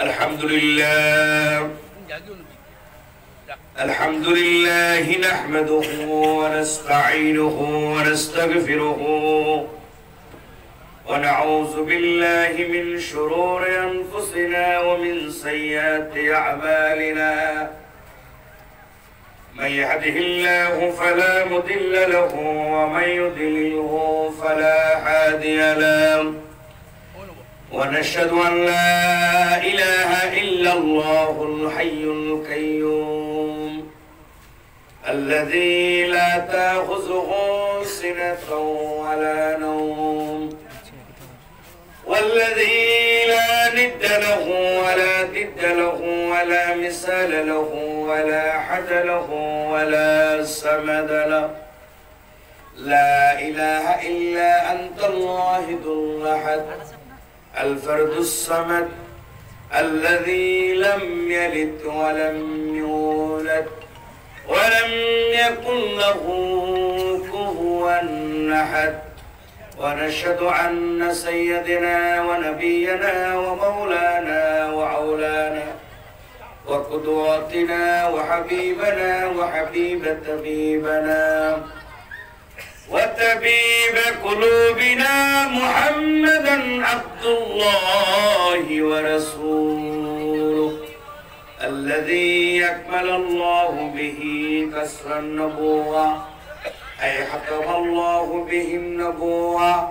الحمد لله نحمده ونستعينه ونستغفره ونعوذ بالله من شرور أنفسنا ومن سيئات أعمالنا من يهده الله فلا مضل له ومن يضلله فلا هادي له ونشهد أن لا إله إلا الله الحي القيوم الذي لا تأخذه سنة ولا نوم والذي لا ند له ولا ضد له ولا مثال له ولا حد له ولا سمد له لا إله إلا أنت الواحد الأحد الفرد الصمد الذي لم يلد ولم يولد ولم يكن له كفوا أحد ونشهد أن سيدنا ونبينا ومولانا وعولانا وقدوتنا وحبيبنا وحبيب طبيبنا وطبيب قلوبنا محمدا عبد الله ورسوله الذي أكمل الله به كسر النبوة أي حكم الله به النبوة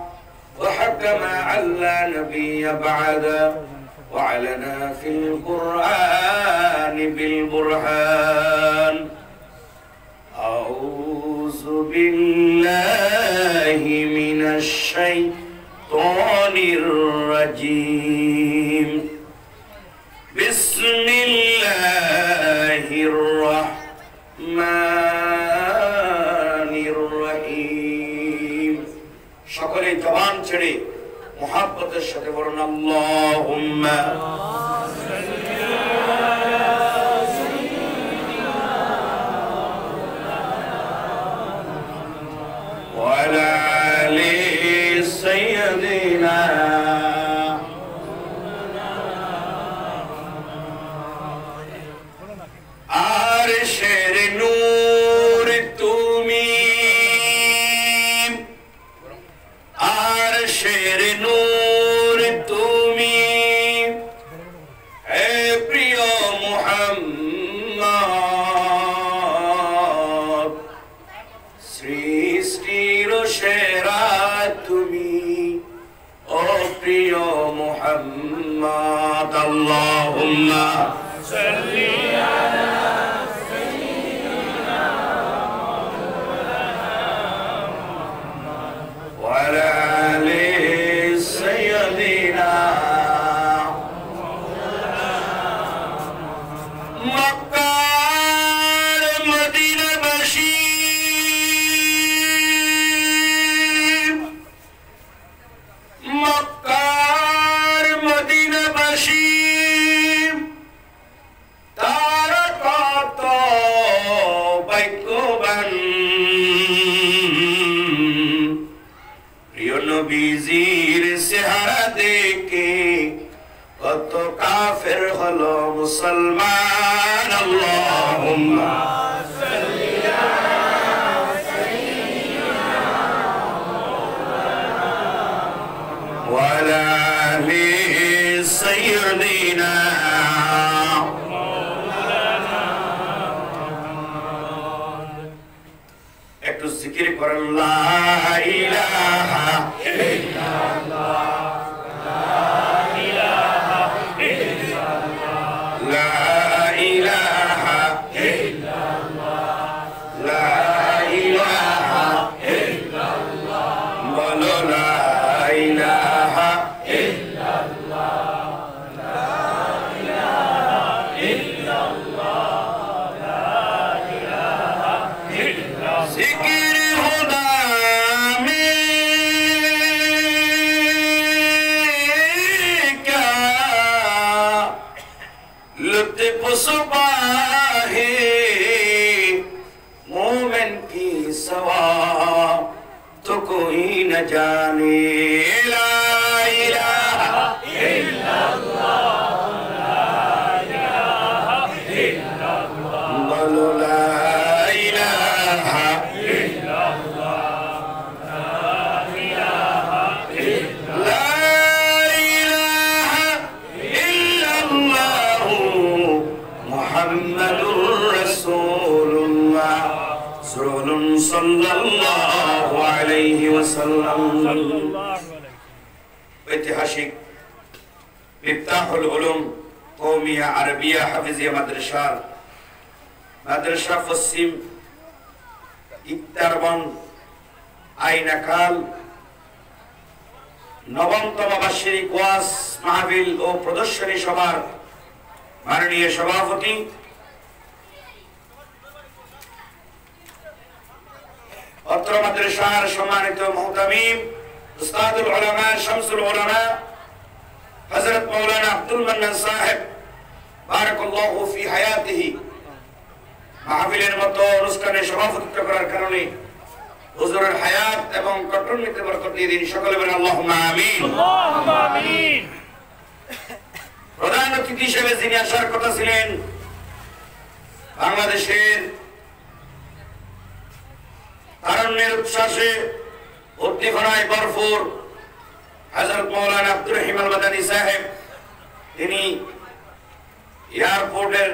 وحكم على نبي بعد وعلنا في القرآن بالبرهان أعوذ بالله من الشيطان الرجيم بسم الله الرحمن الرحيم شكرا جوان چڑے محبت الشتى ورن اللهم وعلى آل سيدنا عرشر نور تومیم عرشر نور تومیم اے پریو محمد سৃষ্টির সেরা তুমি ও প্রিয় মুহাম্মদ আল্লাহুম্মা সাল্লি আলা সাইয়্যিদিনা মুহাম্মদ ওয়া আলা আলি সাইয়্যিদিনা মক্কার মদিনাবাসী মক্কার মদিনাবাসী তারা কত ভাগ্যবান প্রিয় নবীজির চেহারা দেখে কত কাফের হলো মুসলমান আল্লাহুম্মা সাল্লি আলা সাইয়্যিদিনা ওয়া আলা আলি সাইয়্যিদিনা একটু জিকির করেন লা ইলাহা ইল্লাল্লাহ मोमिन की सवा तो कोई न जाने ला इलाहा इल्लल्लाह ला সাল্লাল্লাহু আলাইহি ওয়াসাল্লাম। ঐতিহাসিক মিফতাহুল উলুম কওমিয়া আরবিয়া হাফিজিয়া মাদ্রাসা পশ্চিম ইত্তারবন আইনাকাল নবমতম বার্ষিক ওয়াজ মাহফিল ও প্রদর্শনী সভার মাননীয় সভাপতি অত্র মাদ্রাসার সম্মানিত মুহতামিম উস্তাদুল উলামা শামসুল উলামা হযরত মাওলানা আব্দুল মান্নান সাহেব বারাকাল্লাহু ফি হায়াতিহি মাহফিলের মতো অনুষ্ঠানে সভাপতিত্ব করার কারণে হুজুরের হায়াত এবং কঠোরনীতি বরকত দিয়ে দিন। সকলে বলেন আল্লাহুম্মা আমিন। আল্লাহুম্মা আমিন। প্রধান অতিথি হিসেবে যিনি আসার কথা ছিলেন বাংলাদেশের তারুণ্যের উচ্ছ্বাসে উদ্দীপনায় ভরপুর হযরত মাওলানা আব্দুর রহিম আল মাদানী সাহেব, তিনি এয়ারপোর্টের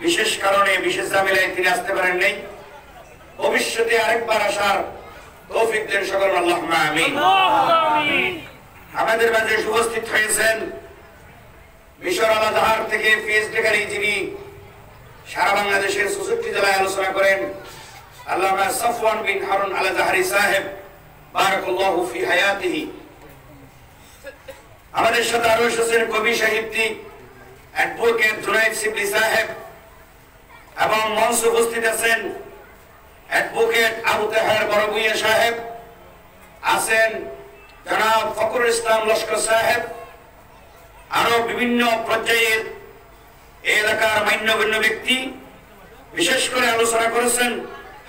বিশেষ কারণে বিশেষ ঝামেলায় তিনি আসতে পারেন নাই। ভবিষ্যতে আরেকবার আসার তৌফিক দেন। সকল আল্লাহুম্মা আমিন। আমাদের মাঝে উপস্থিত হয়েছেন মিশর আল আজহার থেকে পিএইচডিকারী, যিনি সারা বাংলাদেশের ৬৪ জেলায় আলোচনা করেন, আল্লামা সাফওয়ান বিন হারুন আল আজহারি সাহেব বারাকাল্লাহু ফি হায়াতিহি। আমাদের সাথে আরো এসেছেন কবি সাহিত্যিক অ্যাডভোকেট জুনাইদ সিবলি সাহেব, এবং মঞ্চে উপস্থিত আছেন অ্যাডভোকেট আবু তাহের বড়ভূঁইয়া সাহেব, আছেন জনাব ফখরুল ইসলাম লস্কর সাহেব, আরো বিভিন্ন পর্যায়ের এলাকার মান্যগণ্য ব্যক্তি। বিশেষ করে আলোচনা করেছেন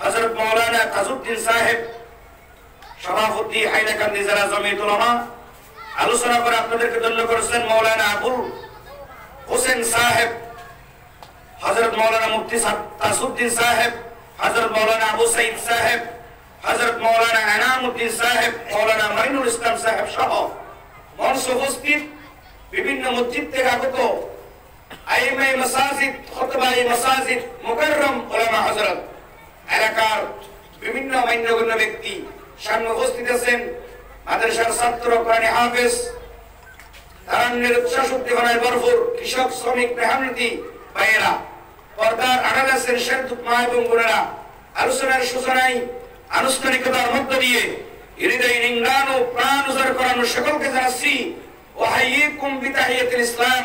হযরত মাওলানা তাজউদ্দিন সাহেব, সভাপতি হাইলাকান্দি জেলা জমিয়তুল উলামা। আলোচনা করে আপনাদেরকে ধন্য করেছেন মাওলানা আবুল হোসেন সাহেব, হযরত মাওলানা মুফতি তাসউদ্দিন সাহেব, হযরত মাওলানা আবু সাইদ সাহেব, হযরত মাওলানা এনামউদ্দিন সাহেব, মাওলানা মাইনুল ইসলাম সাহেব সহ মঞ্চে উপস্থিত বিভিন্ন মসজিদ থেকে আগত আইমাই মাসাজিদ, খুতবায়ে মাসাজিদ, মুকাররম উলামা হযরত, এলাকার বিভিন্ন মান্যগণ্য ব্যক্তি সামনে উপস্থিত আছেন। মাদ্রাসার ছাত্র, কোরআনী হাফেজ, তারুণ্যের উচ্ছ্বাস উদ্দীপনায় ভরপুর কৃষক, শ্রমিক, মেহনতি ভাইয়েরা, পর্দার আড়ালে আছেন শান্তু মা এবং বোনেরা। আলোচনার সূচনায় আনুষ্ঠানিকতার মধ্য দিয়ে হৃদয় নিংড়ান ও প্রাণ উজাড় করানো সকলকে জানাচ্ছি ওয়াহাইয়ুকুম বিতাহিয়াতিল ইসলাম,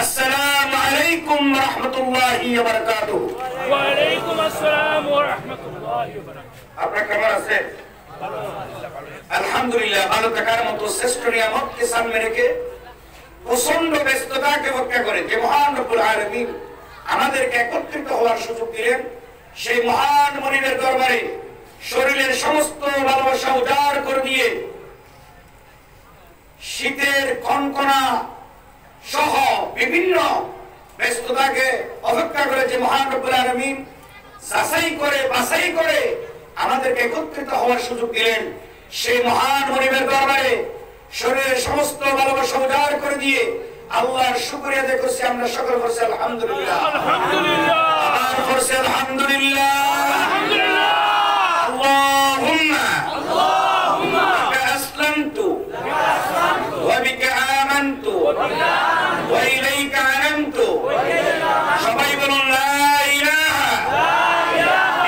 আসসালামু আলাইকুম ওয়া রাহমাতুল্লাহি ওয়া বারাকাতুহু। ওয়া আলাইকুম আসসালাম ওয়া রাহমাতুল্লাহি ওয়া বারাকাতুহু। আপনারা কেমন আছেন? আলহামদুলিল্লাহ, ভালো থাকার মতো শ্রেষ্ঠ নিয়ামতকে সামনে রেখে প্রচন্ড ব্যস্ততাকে উপেক্ষা করে যে মহান রব্বুল আলামিন আমাদেরকে একত্রিত হওয়ার সুযোগ দিলেন, সেই মহান মনিবের দরবারে শরীরের সমস্ত ভালোবাসা উজাড় করে দিয়ে শীতের কনকনা সহ বিভিন্ন ব্যস্ততাকে অপেক্ষা করে যে মহান রব্বুল আলামিন যাচাই করে বাছাই করে আমাদেরকে একত্রিত হওয়ার সুযোগ দিলেন, সেই মহান মনিবের দরবারে শরীরের সমস্ত ভালোবাসা উজাড় করে দিয়ে আল্লাহর শুকরিয়া আদায় করছি। আমরা সকল করছি আলহামদুলিল্লাহ, আলহামদুলিল্লাহ, আবার করছি আলহামদুলিল্লাহ, আলহামদুলিল্লাহ। আল্লাহুম্মা বিকা আসলামতু ওয়া বিকা আমানতু ওয়া ইলাইকা আনামতু। সবাই বলুন লা ইলাহা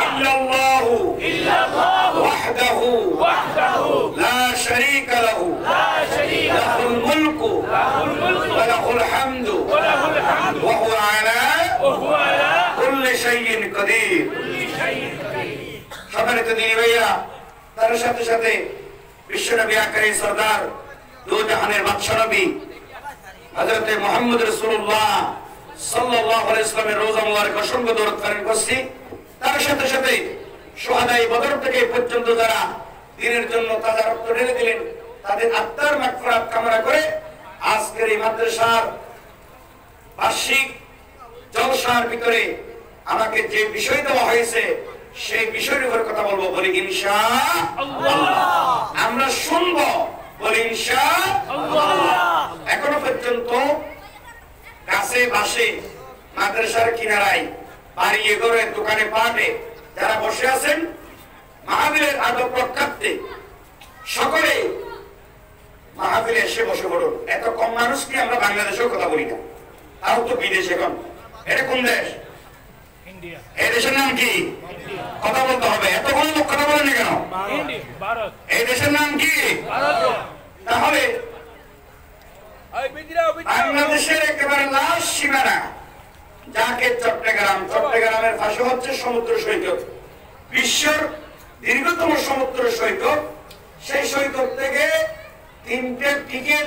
ইল্লাল্লাহু ওয়াহদাহু লা শারীকা লাহু লাহুল মুলকু ওয়া লাহুল হামদু ওয়া হুয়া আলা কুল্লি শাইইন কাদির। সম্মানিত দিনী ভাইয়া, তার সাথে সাথে বিশ্বনবী আকরাম সরদার দু জাহানের বাদশা নবী হযরত মুহাম্মদ রাসূলুল্লাহ সাল্লাল্লাহু আলাইহি ওয়াসাল্লামের রোজা মুবারক অসংখ্য দরুদ পালন করছি। তার সাথে সাথে শুহাদায়ে বদর থেকে পর্যন্ত যারা দ্বীনের জন্য তাজা রক্ত ঢেলে দিলেন, তাদের আত্মার মাগফিরাত কামনা করে আজকের এই মাদ্রাসার বার্ষিক জলসার ভিতরে আমাকে যে বিষয় দেওয়া হয়েছে সেই বিষয়ের উপর কথা বলবো। বলি ইনশাআল্লাহ। আমরা শুনবো, বলি ইনশাআল্লাহ। এখনো পর্যন্ত কাছে বাসে মাদ্রাসার কিনারায় বাড়ি ঘরে দোকানে পাটে যারা বসে আছেন, মাহফিলের আদব রক্ষার্থে সকলে মাহফিলে এসে বসে পড়ুন। এত কম মানুষ কি আমরা বাংলাদেশেও কথা বলি না, তাও তো বিদেশ। এখন এটা কোন দেশ? এই দেশের নাম কি? কথা বলতে হবে। এত কোন লোক কথা বলেন না কেন? এই দেশের নাম কি? তাহলে বাংলাদেশের একেবারে লাশ সীমানা যাকে চট্টগ্রামের পাশে হচ্ছে সমুদ্র সৈকত, বিশ্বের দীর্ঘতম সমুদ্র সৈকত। সেই সৈকত থেকে 3টে টিকিট,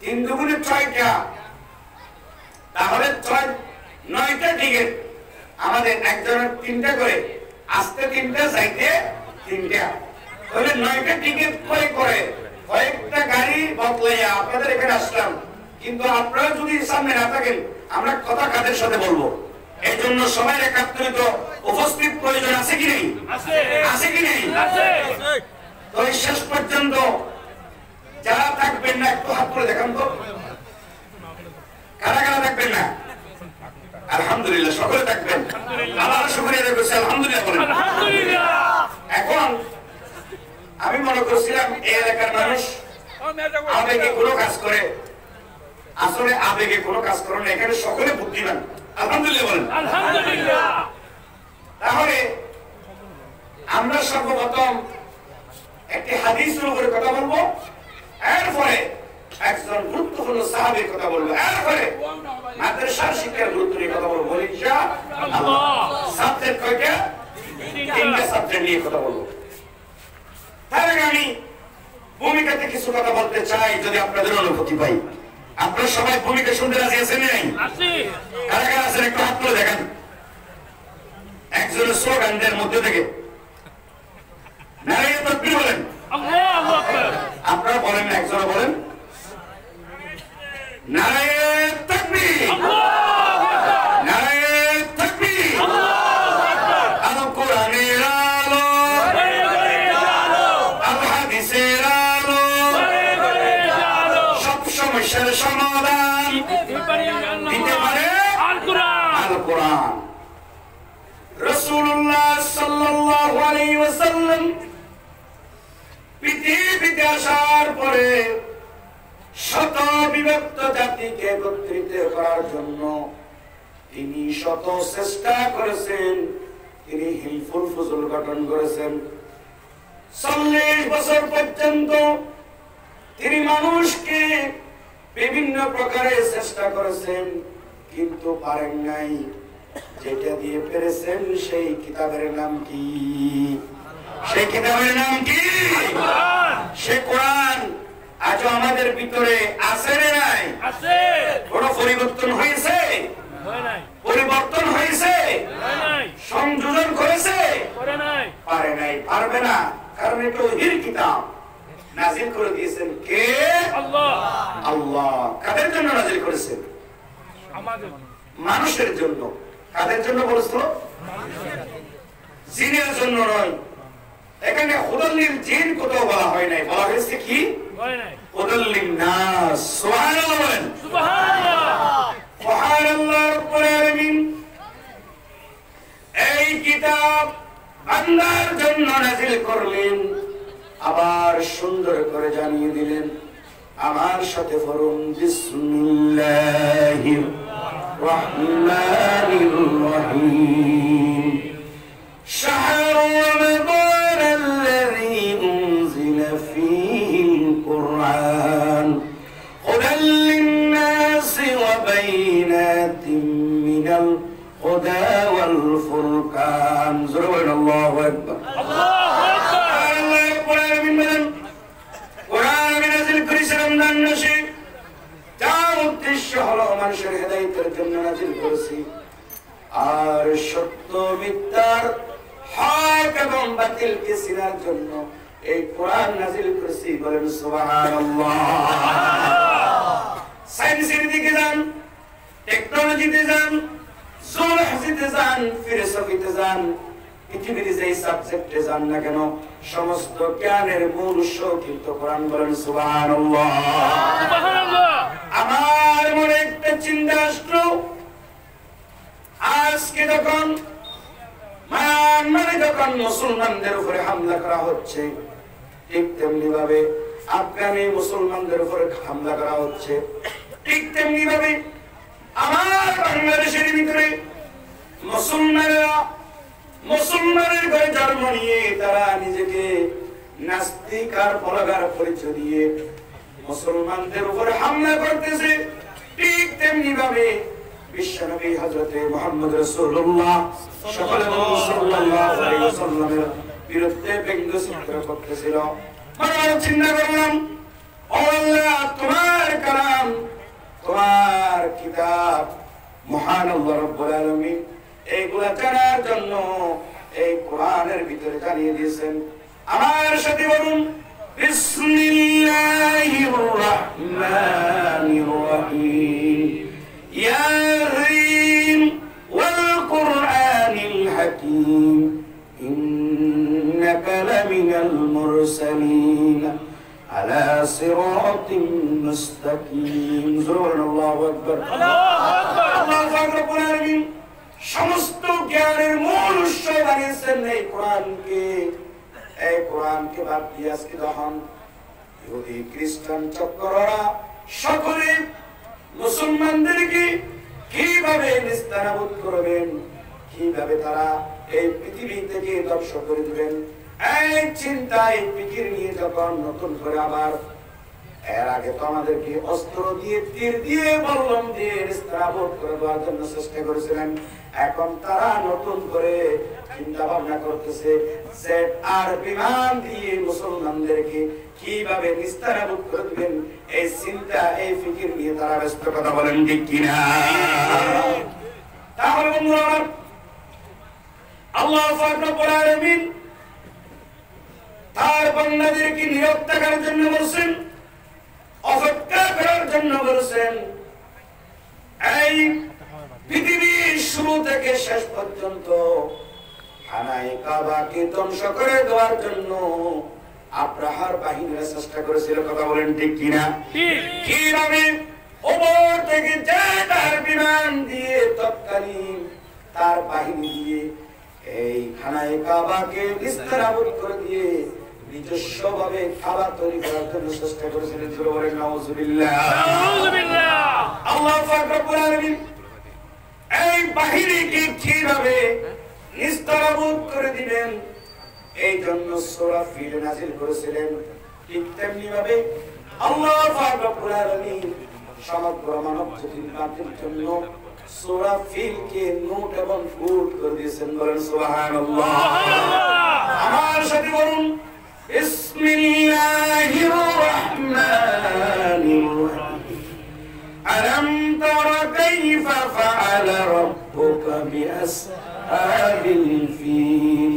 3 দুগুণে 6টা, তাহলে 9টা টিকিট। আমাদের একজনের 3টা করে, আসতে 3টা, যাইতে 3টা, তাহলে 9টা টিকিট করে কয়েকটা গাড়ি বদলাইয়া আপনাদের এখানে আসলাম। কিন্তু আপনারা যদি সামনে না থাকেন আমরা কথা কাদের সাথে বলবো? এই জন্য সবাই একাত্রিত উপস্থিত প্রয়োজন আছে কি নেই? আছে কি নেই? তো শেষ পর্যন্ত যারা থাকবেন না একটু হাত করে দেখান তো, কারা কারা থাকবেন না? আলহামদুলিল্লাহ, সকলে থাকবেন। আল্লাহর শুকরিয়া আদায় করছি, আলহামদুলিল্লাহ বলেন। এখন আমি মনে করছিলাম এই এলাকার মানুষ আবেগে কোনো কাজ করে, আসলে আবেগে কোনো কাজ করে না। এখানে সকলে বুদ্ধিমান, আলহামদুলিল্লাহ বলেন। তাহলে আমরা সর্বপ্রথম একটি হাদিসের উপরে কথা বলবো, এরপরে একজন গুরুত্বপূর্ণ সাহাবীর কথা বলবো, এরপরে মাদ্রাসার শিক্ষার গুরুত্ব নিয়ে কথা বলবো ইনশাআল্লাহ। সাবজেক্ট কয়টা? 3টা সাবজেক্ট নিয়ে কথা বলবো। তার আগে আমি ভূমিকাতে কিছু কথা বলতে চাই, যদি আপনাদের অনুভূতি পাই। আপনারা সবাই ভূমিকা শুনতে রাজি আছেন নাই? কারা কারা আছেন একটু হাত তুলে দেখান। একজনের স্লোগানদের মধ্যে থেকে নারায়ে তাকবীর বলেন। আপনারা বলেন না, একজনে বলেন নারায়ে তাকবীর, নারায়ে তাকবীর। আলো কোরআনের আলো, আলো হাদিসের আলো, সব সমস্যার সমাধান দিতে পারে আল কোরআন। রাসূলুল্লাহ সাল্লাল্লাহু আলাইহি ওয়াসাল্লাম পৃথিবীতে আসার পরে শত বিভক্ত জাতিকে একত্রিত করার জন্য তিনি শত চেষ্টা করেছেন। তিনি হিলফুল ফুজুল গঠন করেছেন। 40 বছর পর্যন্ত তিনি মানুষকে বিভিন্ন প্রকারে চেষ্টা করেছেন, কিন্তু পারেন নাই। যেটা দিয়ে পেরেছেন সেই কিতাবের নাম কি? সেই কিতাবের নাম কি? সে কোরআন। আজও আমাদের ভিতরে আছে না নাই? আছে। বড় পরিবর্তন হয়েছে? পরিবর্তন হয়েছে? সংযোজন করেছে? পারে নাই, পারবে না। কারণ এটা ওহীর কিতাব, নাজিল করে দিয়েছেন কে? আল্লাহ। আল্লাহ। কাদের জন্য নাজিল করেছেন? আমাদের, মানুষের জন্য। কাদের জন্য বলছো? জিনের জন্য নয়। এখানে হুদাল্লিল জিন কোথাও বলা হয় নাই, বলা হয়েছে কি? হুদাল্লিন নাস। সুবহানাল্লাহ বলেন। সুবহানাল্লাহ। সুবহানাল্লাহ রাব্বুল আলামিন এই কিতাব বান্দার জন্য নাযিল করলেন, আবার সুন্দর করে জানিয়ে দিলেন। আমার সাথে পড়ুন, বিসমিল্লাহির রহমানির রহিম। শাহরু রমাদান আল্লাযী উনজিলা ফীহিল কুরআন হুদাল লিন-নাসি ওয়া বাইনাতিন মিনাল হুদা ওয়াল ফুরকান। আল্লাহু আকবার। আল্লাহু আকবার। আল্লাহ রাব্বুল আলামিন বলেন, কোরআন আমি নাযিল করেছি রমজান মাসে। যার উদ্দেশ্য হলো মানুষের হেদায়েতের জন্য নাযিল করেছি। আর সত্য মিথ্যার, হক এবং বাতিলকে চিনার জন্য এই কোরআন নাযিল করেছি। বলেন সুবহানাল্লাহ। সায়েন্সের দিকে যান, টেকনোলজিতে যান, জুলহাজিতে যান, ফিলোসফিতে যান, পৃথিবীর যে সাবজেক্টে যান না কেন, সমস্ত জ্ঞানের মূল উৎস কিন্তু কোরআন। বলেন সুবহানাল্লাহ। সুবহানাল্লাহ। আমার মনে একটা চিন্তা আসলো, আজকে যখন মায়ানমারে যখন মুসলমানদের উপরে হামলা করা হচ্ছে, ঠিক তেমনি ভাবে আফগানে মুসলমানদের উপরে হামলা করা হচ্ছে, ঠিক তেমনি ভাবে আমার বাংলাদেশের ভিতরে মুসলমানের ঘরে জন্ম নিয়ে তারা নিজেকে নাস্তিক আর বলগার পরিচয় দিয়ে মুসলমানদের উপরে হামলা করতেছে। ঠিক তেমনি ভাবে বিশ্বনবী হযরতে মুহাম্মদ রাসূলুল্লাহ সাল্লাল্লাহু আলাইহি ওয়াসাল্লামের বিরুদ্ধে ব্যঙ্গচিত্র করতেছিল। আমরা চিন্তা করলাম, ও আল্লাহ, তোমার কালাম, তোমার কিতাব মহান আল্লাহ রাব্বুল আলামিন এইগুলা জানার জন্য এই কোরআনের ভিতরে জানিয়ে দিয়েছেন। আমার সাথে বলুন, বিসমিল্লাহির রহমানির রহিম, ইয়াসিন ওয়াল কুরআনিল হাকীম, ইন্নাকা লামিনাল মুরসালিন আলা সিরাতিম মুস্তাকিম। সুবহানাল্লাহু আকবার। আল্লাহু রাব্বুল আলামিন সমস্ত জ্ঞানের মূল উৎস বানিয়েছেন এই কোরআনকে। এই কোরআনকে বাদ দিয়ে আজকে যখন ইহুদি খ্রিস্টান চক্ররা সকলে মুসলমানদেরকে কিভাবে নিস্তানাবুদ করবেন, কিভাবে তারা এই পৃথিবী থেকে ধ্বংস করে দিবেন, এই চিন্তায় ফিকির নিয়ে যখন নতুন করে আবার, এর আগে তো আমাদেরকে অস্ত্র দিয়ে, তীর দিয়ে, বল্লম দিয়ে নিস্তানাবুদ করে দেওয়ার জন্য চেষ্টা করেছিলেন। এখন তারা নতুন করে চিন্তা ভাবনা করতেছে জেট আর বিমান দিয়ে মুসলমানদেরকে কিভাবে নিস্তানাবুদ করে দিবেন, এই চিন্তা, এই ফিকির নিয়ে তারা ব্যস্ত। কথা বলেন ঠিক কিনা? তাহলে বন্ধুরা, আল্লাহ পাক রব্বুল আলামিন তার বান্দাদেরকে নীরব থাকার জন্য বলছেন, অপেক্ষা করার জন্য বলছেন। এই পৃথিবীর শুরু থেকে শেষ পর্যন্ত খানায়ে কাবাকে ধ্বংস করে দেওয়ার জন্য আব্রাহার বাহিনীরা চেষ্টা করেছিল। কথা বলেন ঠিক কিনা? কিভাবে ওপর থেকে তার বিমান দিয়ে, তৎকালীন তার বাহিনী দিয়ে এই খানায়ে কাবাকে নিস্তানাবুদ করে দিয়ে নিজস্ব ভাবে খাবার তৈরি করার জন্য চেষ্টা করেছিলেন। বলেন নাউযুবিল্লাহ। আল্লাহ পাক রব্বুল আলামিন এই বাহিনীকে কিভাবে নিস্তানাবুদ করে দিবেন এই জন্য সূরা ফিল নাযিল করেছিলেন। ঠিক তেমনি ভাবে আল্লাহ পাক রব্বুল আলামিন সমগ্র মানব জাতির জন্য সূরা ফিলকে নোট এবং ফুট করে দিয়েছেন। বলেন সুবহানাল্লাহ। আমার সাথে বলুন, বিসমিল্লাহির রহমানির রহিম, আলাম তারা কাইফা ফাআলা রাব্বুকা বিআসহাবিল ফিল,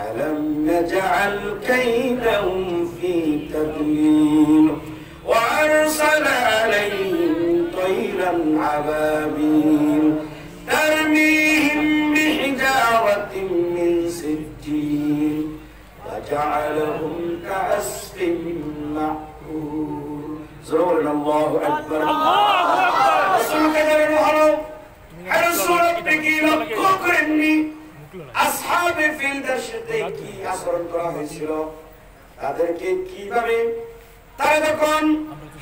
আলাম নাজআল কাইদাহুম ফি তাদলিল, ওয়া আরসালা আলাইহিম طيرا عبابيل ترميهم بحجارة من سجيل وجعلهم كعصف مأكول. زورنا الله أكبر. رسول كذا المحرم رسول بكي لكوكرني أصحاب فيل درشتي كي أسرن করা হয়েছিল, তাদেরকে কিভাবে তারা যখন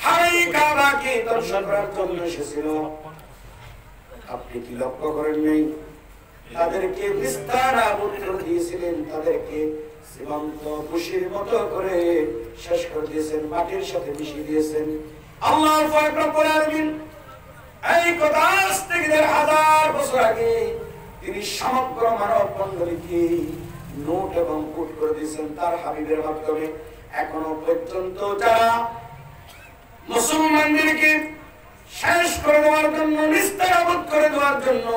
খানায়ে কাবাকে ধ্বংস করার জন্য এসেছিল, আপনি কি লক্ষ্য করেন নাই? তাদেরকে নিস্তানাবুদ করে দিয়েছিলেন, তাদেরকে জীবন্ত খুশির মতো করে শেষ করে দিয়েছেন, মাটির সাথে মিশিয়ে দিয়েছেন। আল্লাহ পাক রব্বুল আলামিন এই কথা আজ থেকে 1000 বছর আগে তিনি সমগ্র মানব মণ্ডলীকে নোট এবং ফুট করে দিয়েছেন তার হাবিবের মাধ্যমে। এখনো পর্যন্ত যারা মুসলমানদেরকে শেষ করে দেওয়ার জন্য, নিস্তানাবুদ করে দেওয়ার জন্য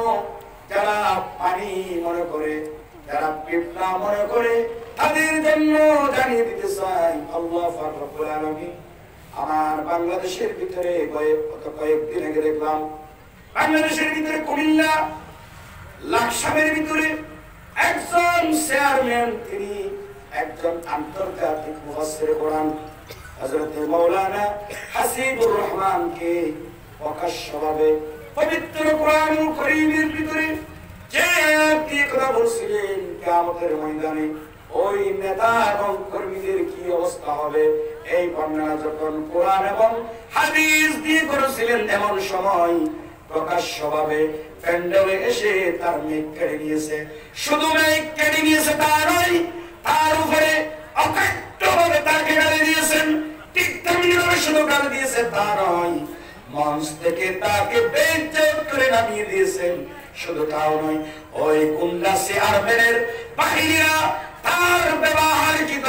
যারা পানি মনে করে, যারা পিপলা মনে করে, তাদের জন্য জানিয়ে দিতে চাই, আল্লাহ পাক রব্বুল আলামিন আমার বাংলাদেশের ভিতরে কয়েকদিন আগে দেখলাম, বাংলাদেশের ভিতরে কুমিল্লা লাকসামের ভিতরে একজন চেয়ারম্যান, তিনি একজন আন্তর্জাতিক মুফাসসির কোরআন হযরত মাওলানা হাসিবুর রহমানকে প্রকাশ্যভাবে পবিত্র কোরআনুল কারীমের ভিতরে যে কথা বলছিলেন কিয়ামতের ময়দানে ওই নেতা এবং কর্মীদের কি অবস্থা হবে, এই বর্ণনা যখন কোরআন এবং হাদিস দিয়ে করেছিলেন, এমন সময় প্রকাশ্যভাবে প্যান্ডেলে এসে তার মেঘ কেড়ে নিয়েছে। শুধু মেঘ কেড়ে নিয়েছে তা নয়, তার উপরে অকাট্যভাবে তাকে গালি দিয়েছেন। ঠিক তেমনি ভাবে শুধু গালি দিয়েছে তা নয়, মঞ্চ থেকে তাকে বেইজ্জত করে নামিয়ে দিয়েছেন। শুধু তাও নয়, ওই গুন্ডা চেয়ারম্যানের বাহিনীরা তার ব্যবহারকৃত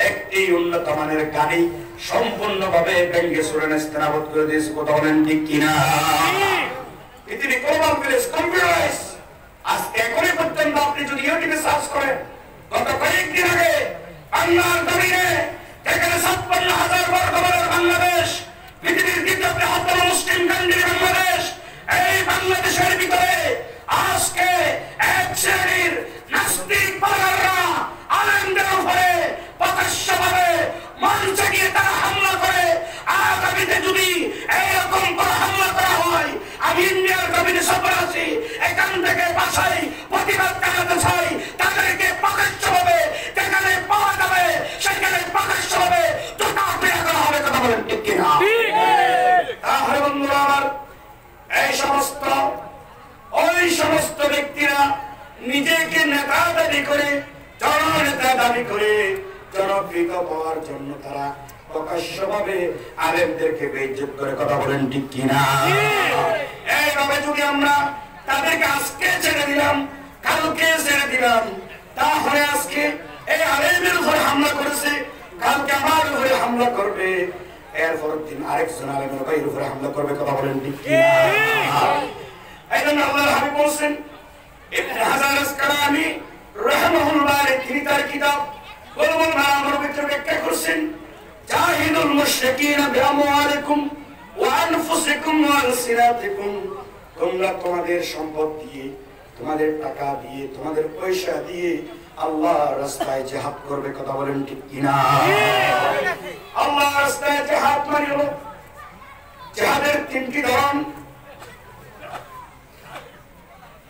একটি উন্নত মানের গাড়ি সম্পূর্ণভাবে ভেঙে চুরে নেস্তানাবুদ করে দিয়েছে। কথা বলেন ঠিক কিনা? পৃথিবী গ্লোবাল ভিলেজ কম্পিউটারাইজ। আজকে এখনই পর্যন্ত আপনি যদি ইউটিউবে সার্চ করেন, গত কয়েকদিন আগে বাংলার জমিনে যেখানে 56,000 বর্গমাইলের বাংলাদেশ, পৃথিবীর দ্বিতীয় বৃহত্তম মুসলিম কান্ট্রি বাংলাদেশ, এই বাংলাদেশের ভিতরে আজকে এক শ্রেণীর নাস্তিক পাগাররা আলেমদের উপরে প্রকাশ্যভাবে মঞ্চে গিয়ে তারা হামলা করে। আগামীতে যদি এইরকম করে হামলা করা হয়, আমি ইন্ডিয়ার জমিনে সফর আছি, এখান থেকে বাসায় প্রতিবাদ জানাতে চাই। তাদেরকে প্রকাশ্যভাবে যেখানে পাওয়া যাবে সেখানে প্রকাশ্যভাবে জুতা পেটা করা হবে। কথা বলেন ঠিক কিনা? তাহলে বন্ধুরা আমার, এই সমস্ত ওই সমস্ত ব্যক্তিরা নিজেকে নেতা দাবি করে, জননেতা দাবি করে, জনপ্রিয় হওয়ার জন্য তারা প্রকাশ্যভাবে আলেমদেরকে বেইজ্জত করে। কথা বলেন ঠিক কিনা? এইভাবে যদি আমরা তাদেরকে আজকে ছেড়ে দিলাম, কালকে ছেড়ে দিলাম, তাহলে আজকে এই আলেমের উপরে হামলা করেছে, কালকে আমার উপরে হামলা করবে, এরপর দিন আরেকজন আলেমের ভাইয়ের উপরে হামলা করবে। কথা বলেন ঠিক কিনা? এই জন্য আল্লাহর হাবিব বলছেন, ইবনে হাজার আসকালানি রাহিমাহুল্লাহ তিনি তার কিতাব বুলবুল মারামের ভিতরে ব্যাখ্যা করছেন, জাহিদুল মুশরিকিনা বিআমওয়ালিকুম ওয়া আনফুসিকুম ওয়া আলসিনাতিকুম, তোমরা তোমাদের সম্পদ দিয়ে, তোমাদের টাকা দিয়ে, তোমাদের পয়সা দিয়ে আল্লাহর রাস্তায় জিহাদ করবে। কথা বলেন ঠিক কিনা? আল্লাহর রাস্তায় জিহাদ মানে হলো জিহাদের তিনটি ধরন।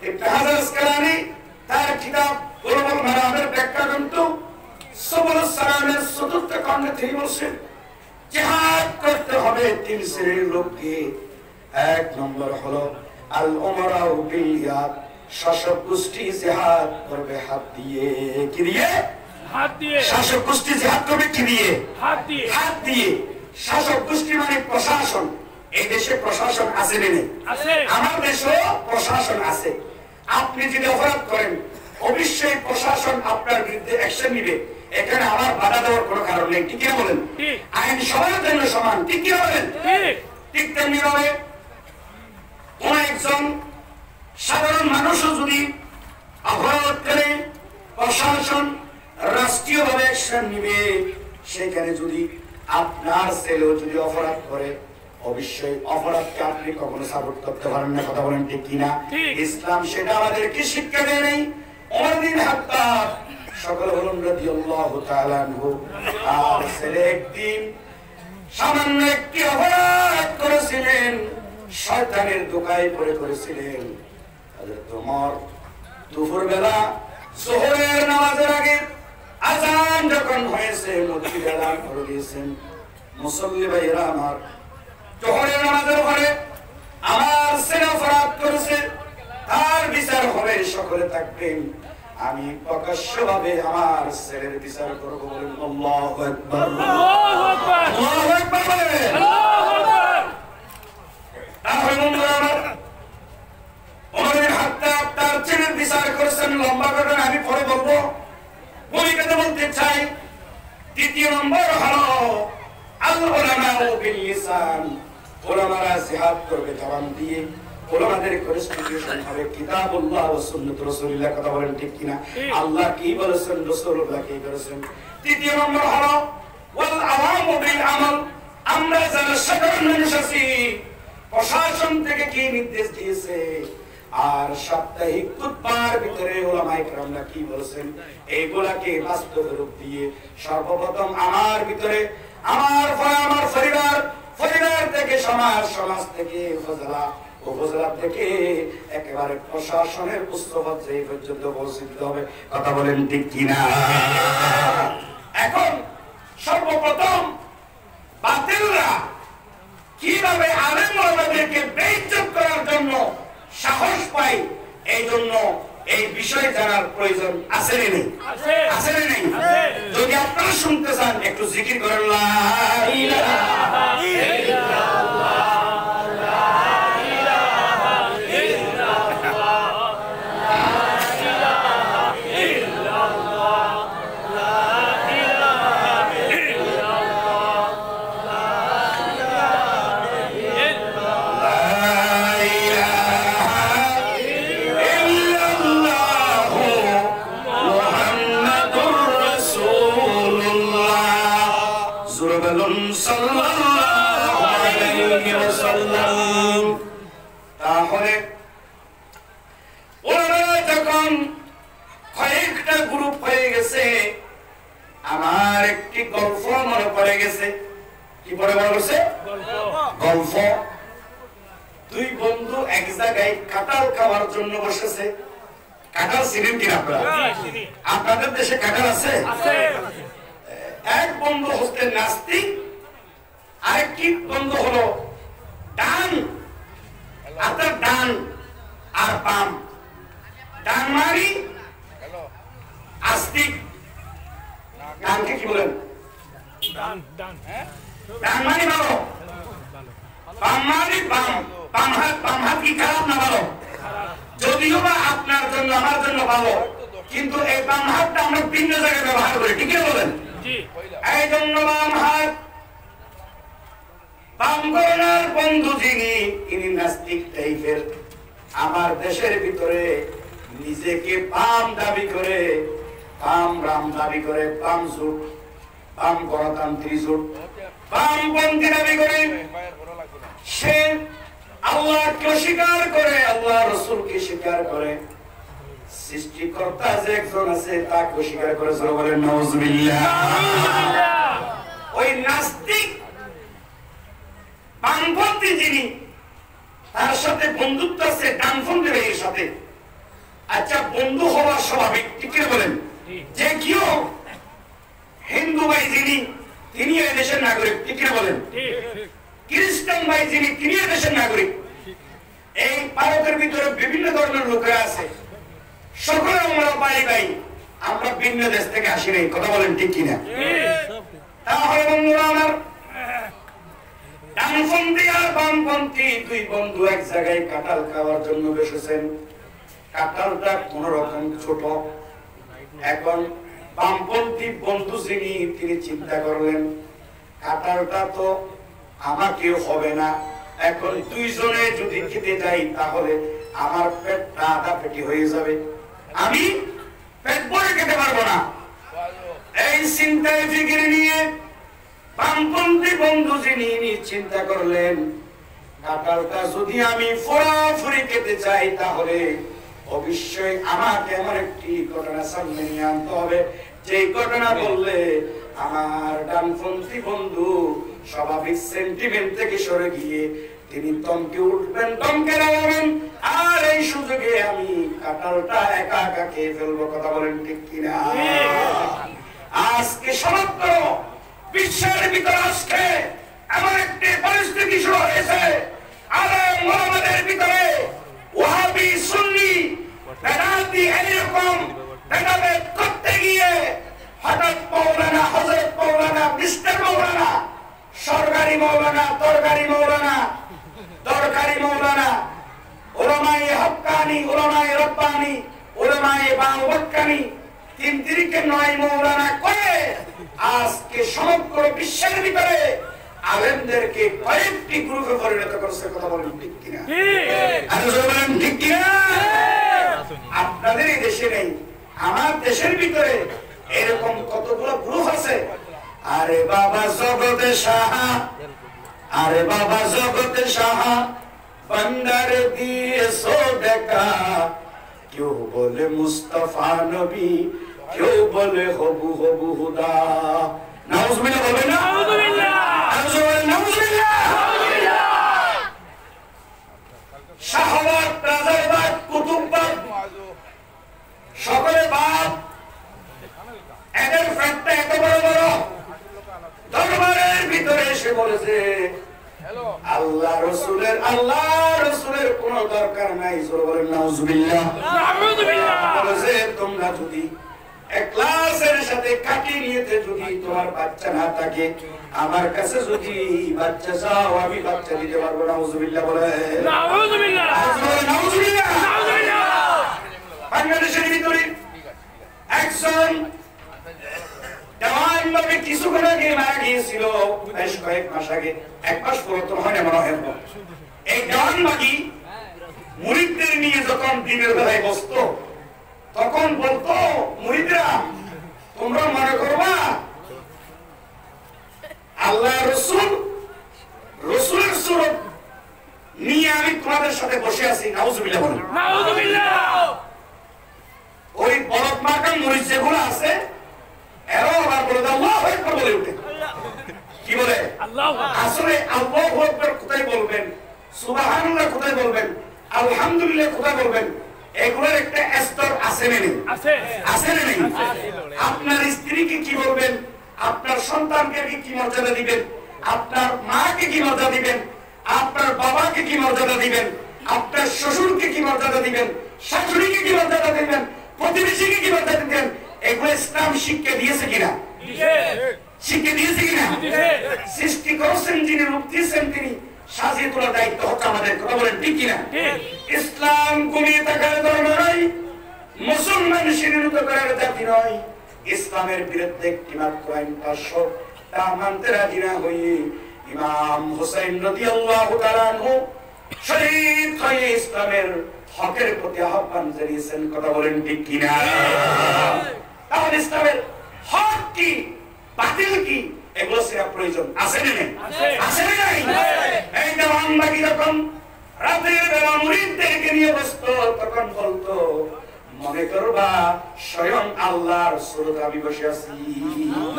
ইবনে হাজার আসকালানি তার কিতাব বুলবুল মারামের ব্যাখ্যা গ্রন্থ সুবুলুস সালামের ৪র্থ খণ্ডে তিনি বলছেন, জিহাদ করতে হবে তিন শ্রেণীর লোককে। এক নম্বর হলো আল উমারা বিল ইয়াদ, শাসক গোষ্ঠী জিহাদ করবে হাত দিয়ে। কি দিয়ে? হাত দিয়ে। শাসক গোষ্ঠী জিহাদ করবে কি দিয়ে? হাত দিয়ে। হাত দিয়ে। শাসক গোষ্ঠী মানে প্রশাসন। এই দেশে প্রশাসন আছে না? আছে। আমার দেশেও প্রশাসন আছে। আপনি যদি অপরাধ করেন, অবশ্যই প্রশাসন আপনার বিরুদ্ধে অ্যাকশন নিবে। এখানে আমার বাধা দেওয়ার কোনো কারণ নেই। ঠিক কিনা বলেন? আইন সবার জন্য সমান। ঠিক কিনা বলেন? ঠিক তেমনি ভাবে কোন একজন সাধারণ মানুষও যদি অপরাধ করে, প্রশাসন রাষ্ট্রীয়ভাবে অ্যাকশন নিবে। সেখানে যদি আপনার ছেলেও যদি অপরাধ করে, অবশ্যই অপরাধকে আপনি কখনো সাপোর্ট করতে পারেন না। কথা বলেন ঠিক কিনা? ইসলাম সেটা আমাদেরকে শিক্ষা দেয় নাই। ওমর বিন খাত্তাব সকল বলুন রাদিয়াল্লাহু তাআলা আনহু, আর ছেলে একদিন সামান্য একটি অপরাধ করেছিলেন, শয়তানের ধোঁকায় পড়ে করেছিলেন। হযরত ওমর দুপুর বেলা যোহরের নামাজের আগে আযান যখন হয়েছে, মসজিদ এলান করে দিয়েছেন, মুসল্লি ভাইরা আমার, যোহরের নামাজের পরে আমার ছেলে অপরাধ করেছে, তার বিচার হবে, সকলে থাকবেন, আমি প্রকাশ্যভাবে আমার ছেলের বিচার করব। বলেন আল্লাহু আকবার। আল্লাহু আকবার। আল্লাহু আকবার বলেন। আল্লাহু আকবার। তাহলে বন্ধুরা আমার, ওমর বিন খাত্তাব তার ছেলের বিচার করেছেন। লম্বা ঘটনা আমি পরে বলবো, ভূমিকাতে বলতে চাই। দ্বিতীয় নম্বর হলো আল উলামা বিল লিসান, উলামারা জিহাদ করবে জবান দিয়ে। উলামাদের কনস্টিটিউশন হবে কিতাবুল্লাহ ওয়া সুন্নাতুর রাসূলুল্লাহ। কথা বলেন ঠিক কিনা? আল্লাহ কি বলেছেন, রাসূলুল্লাহ কি বলেছেন। তৃতীয় নম্বর হলো ওয়াল আওয়ামু বিল আমল, আমরা যারা সাধারণ মানুষ আছি, প্রশাসন থেকে কি নির্দেশ দিয়েছে, আর সাপ্তাহিক খুতবার ভিতরে উলামায়ে কেরামরা কি বলেছেন, এইগুলাকে বাস্তব রূপ দিয়ে সর্বপ্রথম আমার ভিতরে, আমার পরে আমার পরিবার, পরিবার থেকে সমাজ, সমাজ থেকে উপজেলা, উপজেলা থেকে একেবারে প্রশাসনের উচ্চ পর্যায়ে পর্যন্ত পৌঁছতে হবে। কথা বলেন ঠিক কিনা? এখন সর্বপ্রথম বাতিলরা কিভাবে আলেম ওলামাদেরকে বেইজ্জত করার জন্য সাহস পায়, এই জন্য এই বিষয় জানার প্রয়োজন আছে না নেই? আছে না নেই? যদি আপনারা শুনতে চান একটু জিকির করেন লা ইলাহা ইল্লাল্লাহ। তাহলে ওরা যখন কয়েকটা গ্রুপ হয়ে গেছে, আমার একটি গল্প মনে পড়ে গেছে। কি পড়ে মনে করছে? গল্প। দুই বন্ধু এক জায়গায় কাঁঠাল খাওয়ার জন্য বসেছে। কাঁঠাল চিনেন কিনা আপনারা? আপনাদের দেশে কাঁঠাল আছে? এক বন্ধু হচ্ছে নাস্তিক, আরেকটি বন্ধু হলো ডান। আপনার ডান আর বাম, ডান মানি আস্তিক, ডানকে কি বলেন? ডান মানি ভালো, বাম মানি বাম। বাম হাত কি খারাপ না ভালো? যদিও বা আপনার জন্য আমার জন্য ভালো, কিন্তু এই বাম হাতটা আমরা ভিন্ন জায়গায় ব্যবহার করি, ঠিক আছে বলেন? এই জন্য বাম হাত। বাম করোনার বন্ধু যিনি, ইনি নাস্তিক টাইপের। আমার দেশের ভিতরে নিজেকে বাম দাবি করে, বাম রাম দাবি করে, বাম জোট, বাম গণতান্ত্রিক জোট, বামপন্থী দাবি করে। সে আল্লাহকে অস্বীকার করে, আল্লাহ রসুলকে স্বীকার করে, সৃষ্টিকর্তা যে একজন আছে তাকে অস্বীকার করে। বলেন নাউজুবিল্লাহ। ওই নাস্তিক বামপন্থী যিনি, তার সাথে বন্ধুত্ব আছে ডানপন্থী ভাইয়ের সাথে। আচ্ছা, বন্ধু হওয়া স্বাভাবিক, ঠিক বলেন? যে কেউ হিন্দু ভাই যিনি, তিনি এই দেশের নাগরিক, ঠিক বলেন? খ্রিস্টান ভাই যিনি, তিনি এই দেশের নাগরিক। এই ভারতের ভিতরে বিভিন্ন ধরনের লোকেরা আছে, সকলে আমরা ভাই ভাই, আমরা ভিন্ন দেশ থেকে আসি নাই। কথা বলেন ঠিক কিনা? তাহলে বন্ধুরা আমার, ডানপন্থী আর বামপন্থী দুই বন্ধু এক জায়গায় কাঁঠাল খাওয়ার জন্য বসেছেন। কাঁঠালটা কোন রকম ছোট। এখন বামপন্থী বন্ধু যিনি, তিনি চিন্তা করলেন কাঁঠালটা তো আমাকেও হবে না, এখন দুইজনে যদি খেতে যাই তাহলে আমার পেটটা আধা পেটি হয়ে যাবে, আমি পেট ভরে খেতে পারবো না। এই চিন্তায় ফিকির নিয়ে বামপন্থী বন্ধু যিনি চিন্তা করলেন কাঁঠালটা যদি আমি ফোরাফুরি খেতে চাই তাহলে অবশ্যই আমাকে এমন একটি ঘটনা সামনে নিয়ে আনতে হবে, যে ঘটনা বললে আমার ডানপন্থী বন্ধু স্বাভাবিক সেন্টিমেন্ট থেকে সরে গিয়ে তিনি তমকে উঠবেন, তমকে লাগাবেন, আর এই সুযোগে আমি কাঁঠালটা একা একা খেয়ে ফেলবো। কথা বলেন ঠিক কিনা? আজকে সমগ্র বিশ্বের ভিতরে আজকে এমন একটি পরিস্থিতি শুরু হয়েছে, আলেম ওলামাদের ভিতরে ওয়াহাবি সুন্নি বেদাতি এরকম ভেদাভেদ করতে গিয়ে হঠাৎ মৌলানা, হযরত মৌলানা, মিস্টার মৌলানা, সরকারি মৌলানা, তরকারি মৌলানা, দরকারি মৌলানা, উলামায়ে হক্কানি, উলামায়ে রব্বানি, উলামায়ে বাওয়াক্কানি, 3 তিরিকে 9 মৌলানা করে আজকে সমগ্র বিশ্বের ভিতরে আলেমদেরকে কয়েকটি গ্রুপে পরিণত করেছে। কথা বলেন ঠিক কিনা? বলেন ঠিক কিনা? আপনাদের এই দেশে নেই, আমার দেশের ভিতরে এরকম কতগুলো গ্রুপ আছে। আরে বাবা জগতে সাহা, আরে বাবা জগতে সাহা, বন্দর দিয়েছো দেখা, কেউ বলে মুস্তাফা নবী, কেউ বলে হবু হবু হুদা। নাউজুবিল্লাহ বলবেন না? নাউজুবিল্লাহ, নাউজুবিল্লাহ। বলেছে আল্লাহ রসুলের কোন দরকার নাই। বলেন নাউজুবিল্লাহ। বলেছে তোমরা যদি ইখলাসের সাথে কাটিয়ে নিতে যদি তোমার বাচ্চা না থাকে, আমার কাছে যদি বাচ্চা চাও আমি বাচ্চা দিতে পারবো। নাউজুবিল্লাহ বলে নাউজুবিল্লাহ। বাংলাদেশের ভিতরে একজন দেওয়ান ভাবে কিছুক্ষণ আগে মারা গিয়েছিল, বেশ কয়েক মাস আগে, 1 মাস পরে তো হয় না মনে হয়। এই দেওয়ান বাগি মুরিদদের নিয়ে যখন দিনের বেলায় বসতো তখন বলতো, মুরিদরা তোমরা মনে করবা আল্লাহ রসুলের সুরত নিয়ে আমি তোমাদের সাথে বসে আছি। নাউজুবিল্লাহ বলেন। ওই বলদ মার্কা মুরিদ যেগুলো আছে এরাও আবার বলে আল্লাহু আকবার বলে উঠে। কি বলে? আসলে আল্লাহু আকবার কোথায় বলবেন, সুবহানাল্লাহ কোথায় বলবেন, আলহামদুলিল্লাহ কোথায় বলবেন, এগুলোর একটা স্তর আছে না নেই? আছে না নেই? আপনার স্ত্রীকে কি বলবেন, আপনার সন্তানকে কি মর্যাদা দিবেন, আপনার মাকে কি মর্যাদা দিবেন, আপনার বাবাকে কি মর্যাদা দিবেন, আপনার শ্বশুরকে কি মর্যাদা দিবেন, শাশুড়িকে কি মর্যাদা দিবেন, প্রতিবেশীকে কি মর্যাদা দিবেন, এগুলো ইসলাম শিক্ষা দিয়েছে কিনা? শিক্ষা দিয়েছে কিনা? সৃষ্টি করেছেন যিনি, রূপ দিয়েছেন তিনি, সাজিয়ে তোলার দায়িত্ব হচ্ছে আমাদের। কথা বলেন ঠিক কিনা? ইসলাম কমিয়ে থাকার ধর্ম নয়, মুসলমান শ্রেণীভূত করার জাতি নয়। ইসলামের বিরুদ্ধে একটি মাত্র আইন পাশ তা মানতে রাজি না হয়ে ইমাম হুসাইন রাদিয়াল্লাহু তাআলা আনহু শহীদ হয়ে ইসলামের হকের প্রতি আহ্বান জানিয়েছেন। কথা বলেন ঠিক কিনা? তাহলে ইসলামের হক কি, বাতিল কি, এগুলো সেরা প্রয়োজন আছে না নেই? আছে না নাই? এই দেওয়ান বাগি যখন রাতের বেলা মুরিদদেরকে নিয়ে বসতো তখন বলতো, মনে করবা স্বয়ং আল্লাহর সুরত আমি বসে আছি।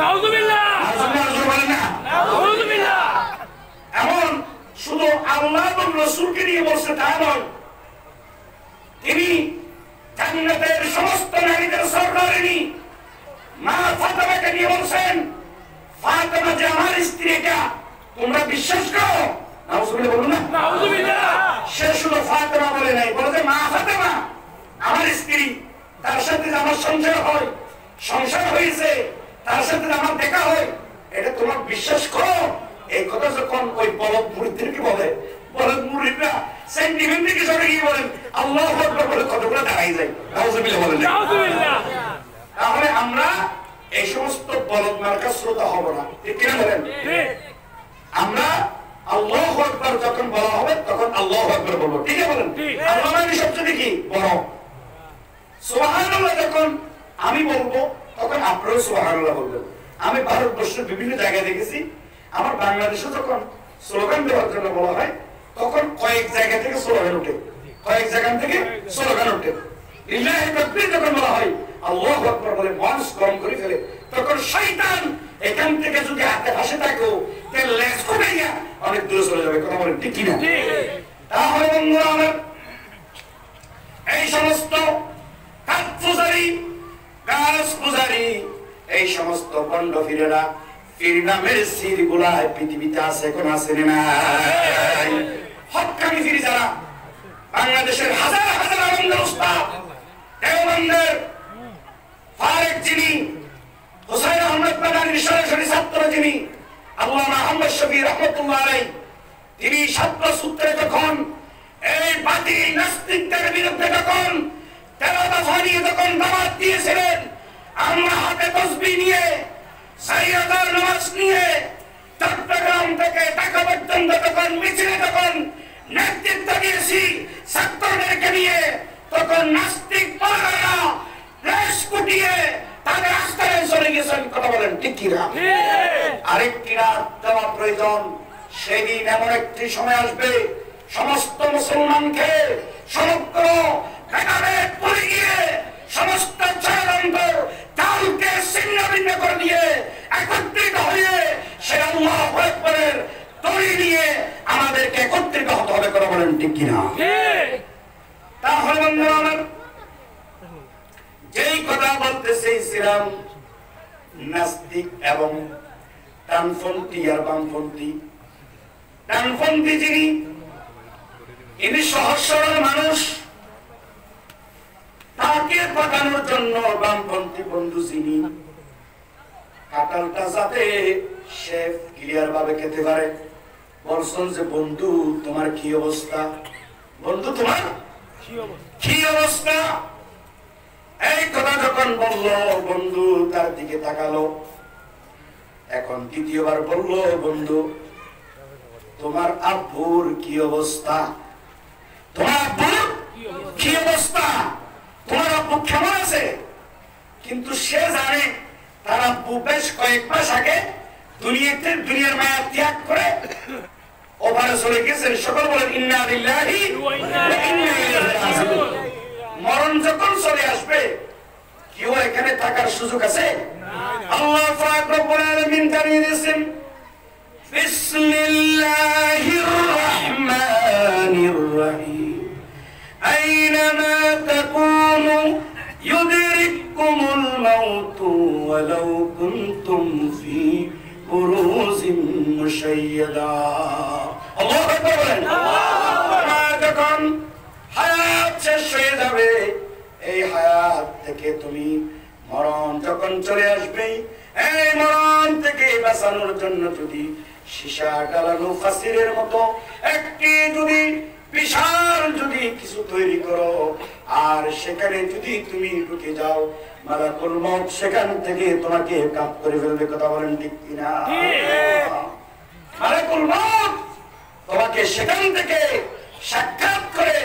নাউজুবিল্লাহ। নাউজুবিল্লাহ। এমন শুধু আল্লাহ এবং রাসূলকে নিয়ে বসে তা নয়, তিনি জান্নাতের সমস্ত নারীদের সরদারিনী মা ফাতেমাকে নিয়ে বলছেন, ফাতেমা যে আমার স্ত্রী, এটা তোমরা বিশ্বাস করো? নাউজুবিল্লাহ বলুন না। নাউজুবিল্লাহ। সে শুধু ফাতেমা বলে নাই, বলে যে মা ফাতেমা আমার স্ত্রী, তার সাথে আমার সংসার হয়েছে, তার সাথে আমার দেখা হয়, এটা তোমার বিশ্বাস করো? এই কথা যখন ওই বলদ মুরিদদেরকে বলে, বলদ মুরিদরা সেন্টিমেন্ট থেকে সরে গিয়ে বলেন আল্লাহু আকবার বলে কতগুলো দাঁড়াই যায়। নাউজুবিল্লাহ বলেন। তাহলে আমরা এই সমস্ত বলদ মার্কা শ্রোতা হব না, ঠিক কিনা বলেন? আমরা আল্লাহু আকবার যখন বলা হবে তখন আল্লাহু আকবার বলবো, ঠিক আছে বলেন? আল্লাহ মানে সবচেয়ে কি বড়। সুবহানাল্লাহ যখন আমি বলবো তখন আপনারাও সুবহানাল্লাহ বলবেন। আমি ভারতবর্ষের বিভিন্ন জায়গায় দেখেছি, আমার বাংলাদেশে যখন স্লোগান দেওয়ার জন্য বলা হয় তখন কয়েক জায়গা থেকে স্লোগান ওঠে, কয়েক জায়গা থেকে স্লোগান ওঠে। লিল্লাহি তাকবীর যখন বলা হয়, আল্লাহু আকবার বলে মঞ্চ গরম করে ফেলে, তখন শয়তান এখান থেকে যদি হাতে ভাসে থাকো তাহলে লেজ কোটাইয়া অনেক দূরে চলে যাবে। কথা বলেন ঠিক কিনা? তাহলে বন্ধুরা আমার এই সমস্ত এই সমস্ত বন্ড ফিরেরা ফির নামের সির গুলায় পৃথিবীতে আছে, কোন আছে না? হক্কানি ফিরি যারা বাংলাদেশের হাজার হাজার আলমদের উস্তাদ, দেওবন্দের ফারেক যিনি, হুসাইন আহমদ মাদানির সরাসরি ছাত্র যিনি আল্লামা আহমদ শফি রহমাতুল্লাহ আলাইহি, তিনি ছাত্র সূত্রে যখন এই বাতিল নাস্তিকদের বিরুদ্ধে যখন 13 দফা নিয়ে যখন দাওয়াত দিয়েছিলেন, আমরা হাতে তসবিহ নিয়ে সাইয়াদার নামাজ নিয়ে চট্টগ্রাম থেকে ঢাকা পর্যন্ত যখন মিছিলে যখন নেতৃত্ব দিয়েছি ছাত্রদেরকে নিয়ে, তখন নাস্তিক পাড়ারা দেশ কুটিয়ে তাদের আস্থায় চলে গেছেন। কথা বলেন ঠিক কিনা? আরেকটি রাত দেওয়া প্রয়োজন। সেদিন এমন একটি সময় আসবে সমস্ত মুসলমানকে সমগ্র ভেদাভেদ ভুলে গিয়ে সমস্ত ষড়যন্ত্র জালকে ছিন্ন ভিন্ন করে দিয়ে একত্রিত হয়ে সে আল্লাহু আকবারের দড়ি নিয়ে আমাদেরকে একত্রিত হতে হবে। কথা বলেন ঠিক কিনা? তাহলে বন্ধুরা আমার যেই কথা বলতে চেয়েছিলাম, নাস্তিক এবং ডানপন্থী আর বামপন্থী ডানপন্থী যিনি, ইনি সহজ সরল মানুষ, তাকে পাঠানোর জন্য বামপন্থী বন্ধু যিনি, কাঁঠালটা যাতে সে ক্লিয়ার ভাবে খেতে পারে, বলছেন যে বন্ধু তোমার কি অবস্থা, বন্ধু তোমার কি অবস্থা। এই কথা যখন বলল, বন্ধু তার দিকে তাকালো। এখন দ্বিতীয়বার বলল, বন্ধু তোমার আব্বুর কি অবস্থা, তোমার আব্বুর কি অবস্থা, তোমার আব্বু কেমন আছে। কিন্তু সে জানে তার আব্বু বেশ কয়েক মাস আগে দুনিয়ার মায়া ত্যাগ করে ওভারে চলে গেছেন। সকল বলেন ইন্না লিল্লাহি ওয়া ইন্না ইলাইহি রাজিউন। মরণ যখন চলে আসবে কেউ এখানে থাকার সুযোগ আছে? আল্লাহ পাক রব্বুল আলামিন জানিয়ে দিয়েছেন, বিসমিল্লাহির রহমানির রহিম, আইনামা তাকুনু ইউদরিকুমুল মাউতু ওয়ালাউ কুনতুম ফি বুরুজিন মুশাইয়াদা। আল্লাহু আকবার বলেন। তোমার যখন হায়াত শেষ হয়ে যাবে, এই হায়াত থেকে তুমি মরণ যখন চলে আসবে, এই মরণ থেকে বাঁচানোর জন্য যদি সীসা ডালানো ফাসিরের মতো একটি যদি বিশাল যদি কিছু তৈরি করো, আর সেখানে যদি তুমি ঢুকে যাও, মালাকুল মউত সেখান থেকে তোমাকে কাপ করে ফেলবে। কথা বলেন ঠিক কিনা? মালাকুল মউত তোমাকে সেখান থেকে সাক্ষাৎ করে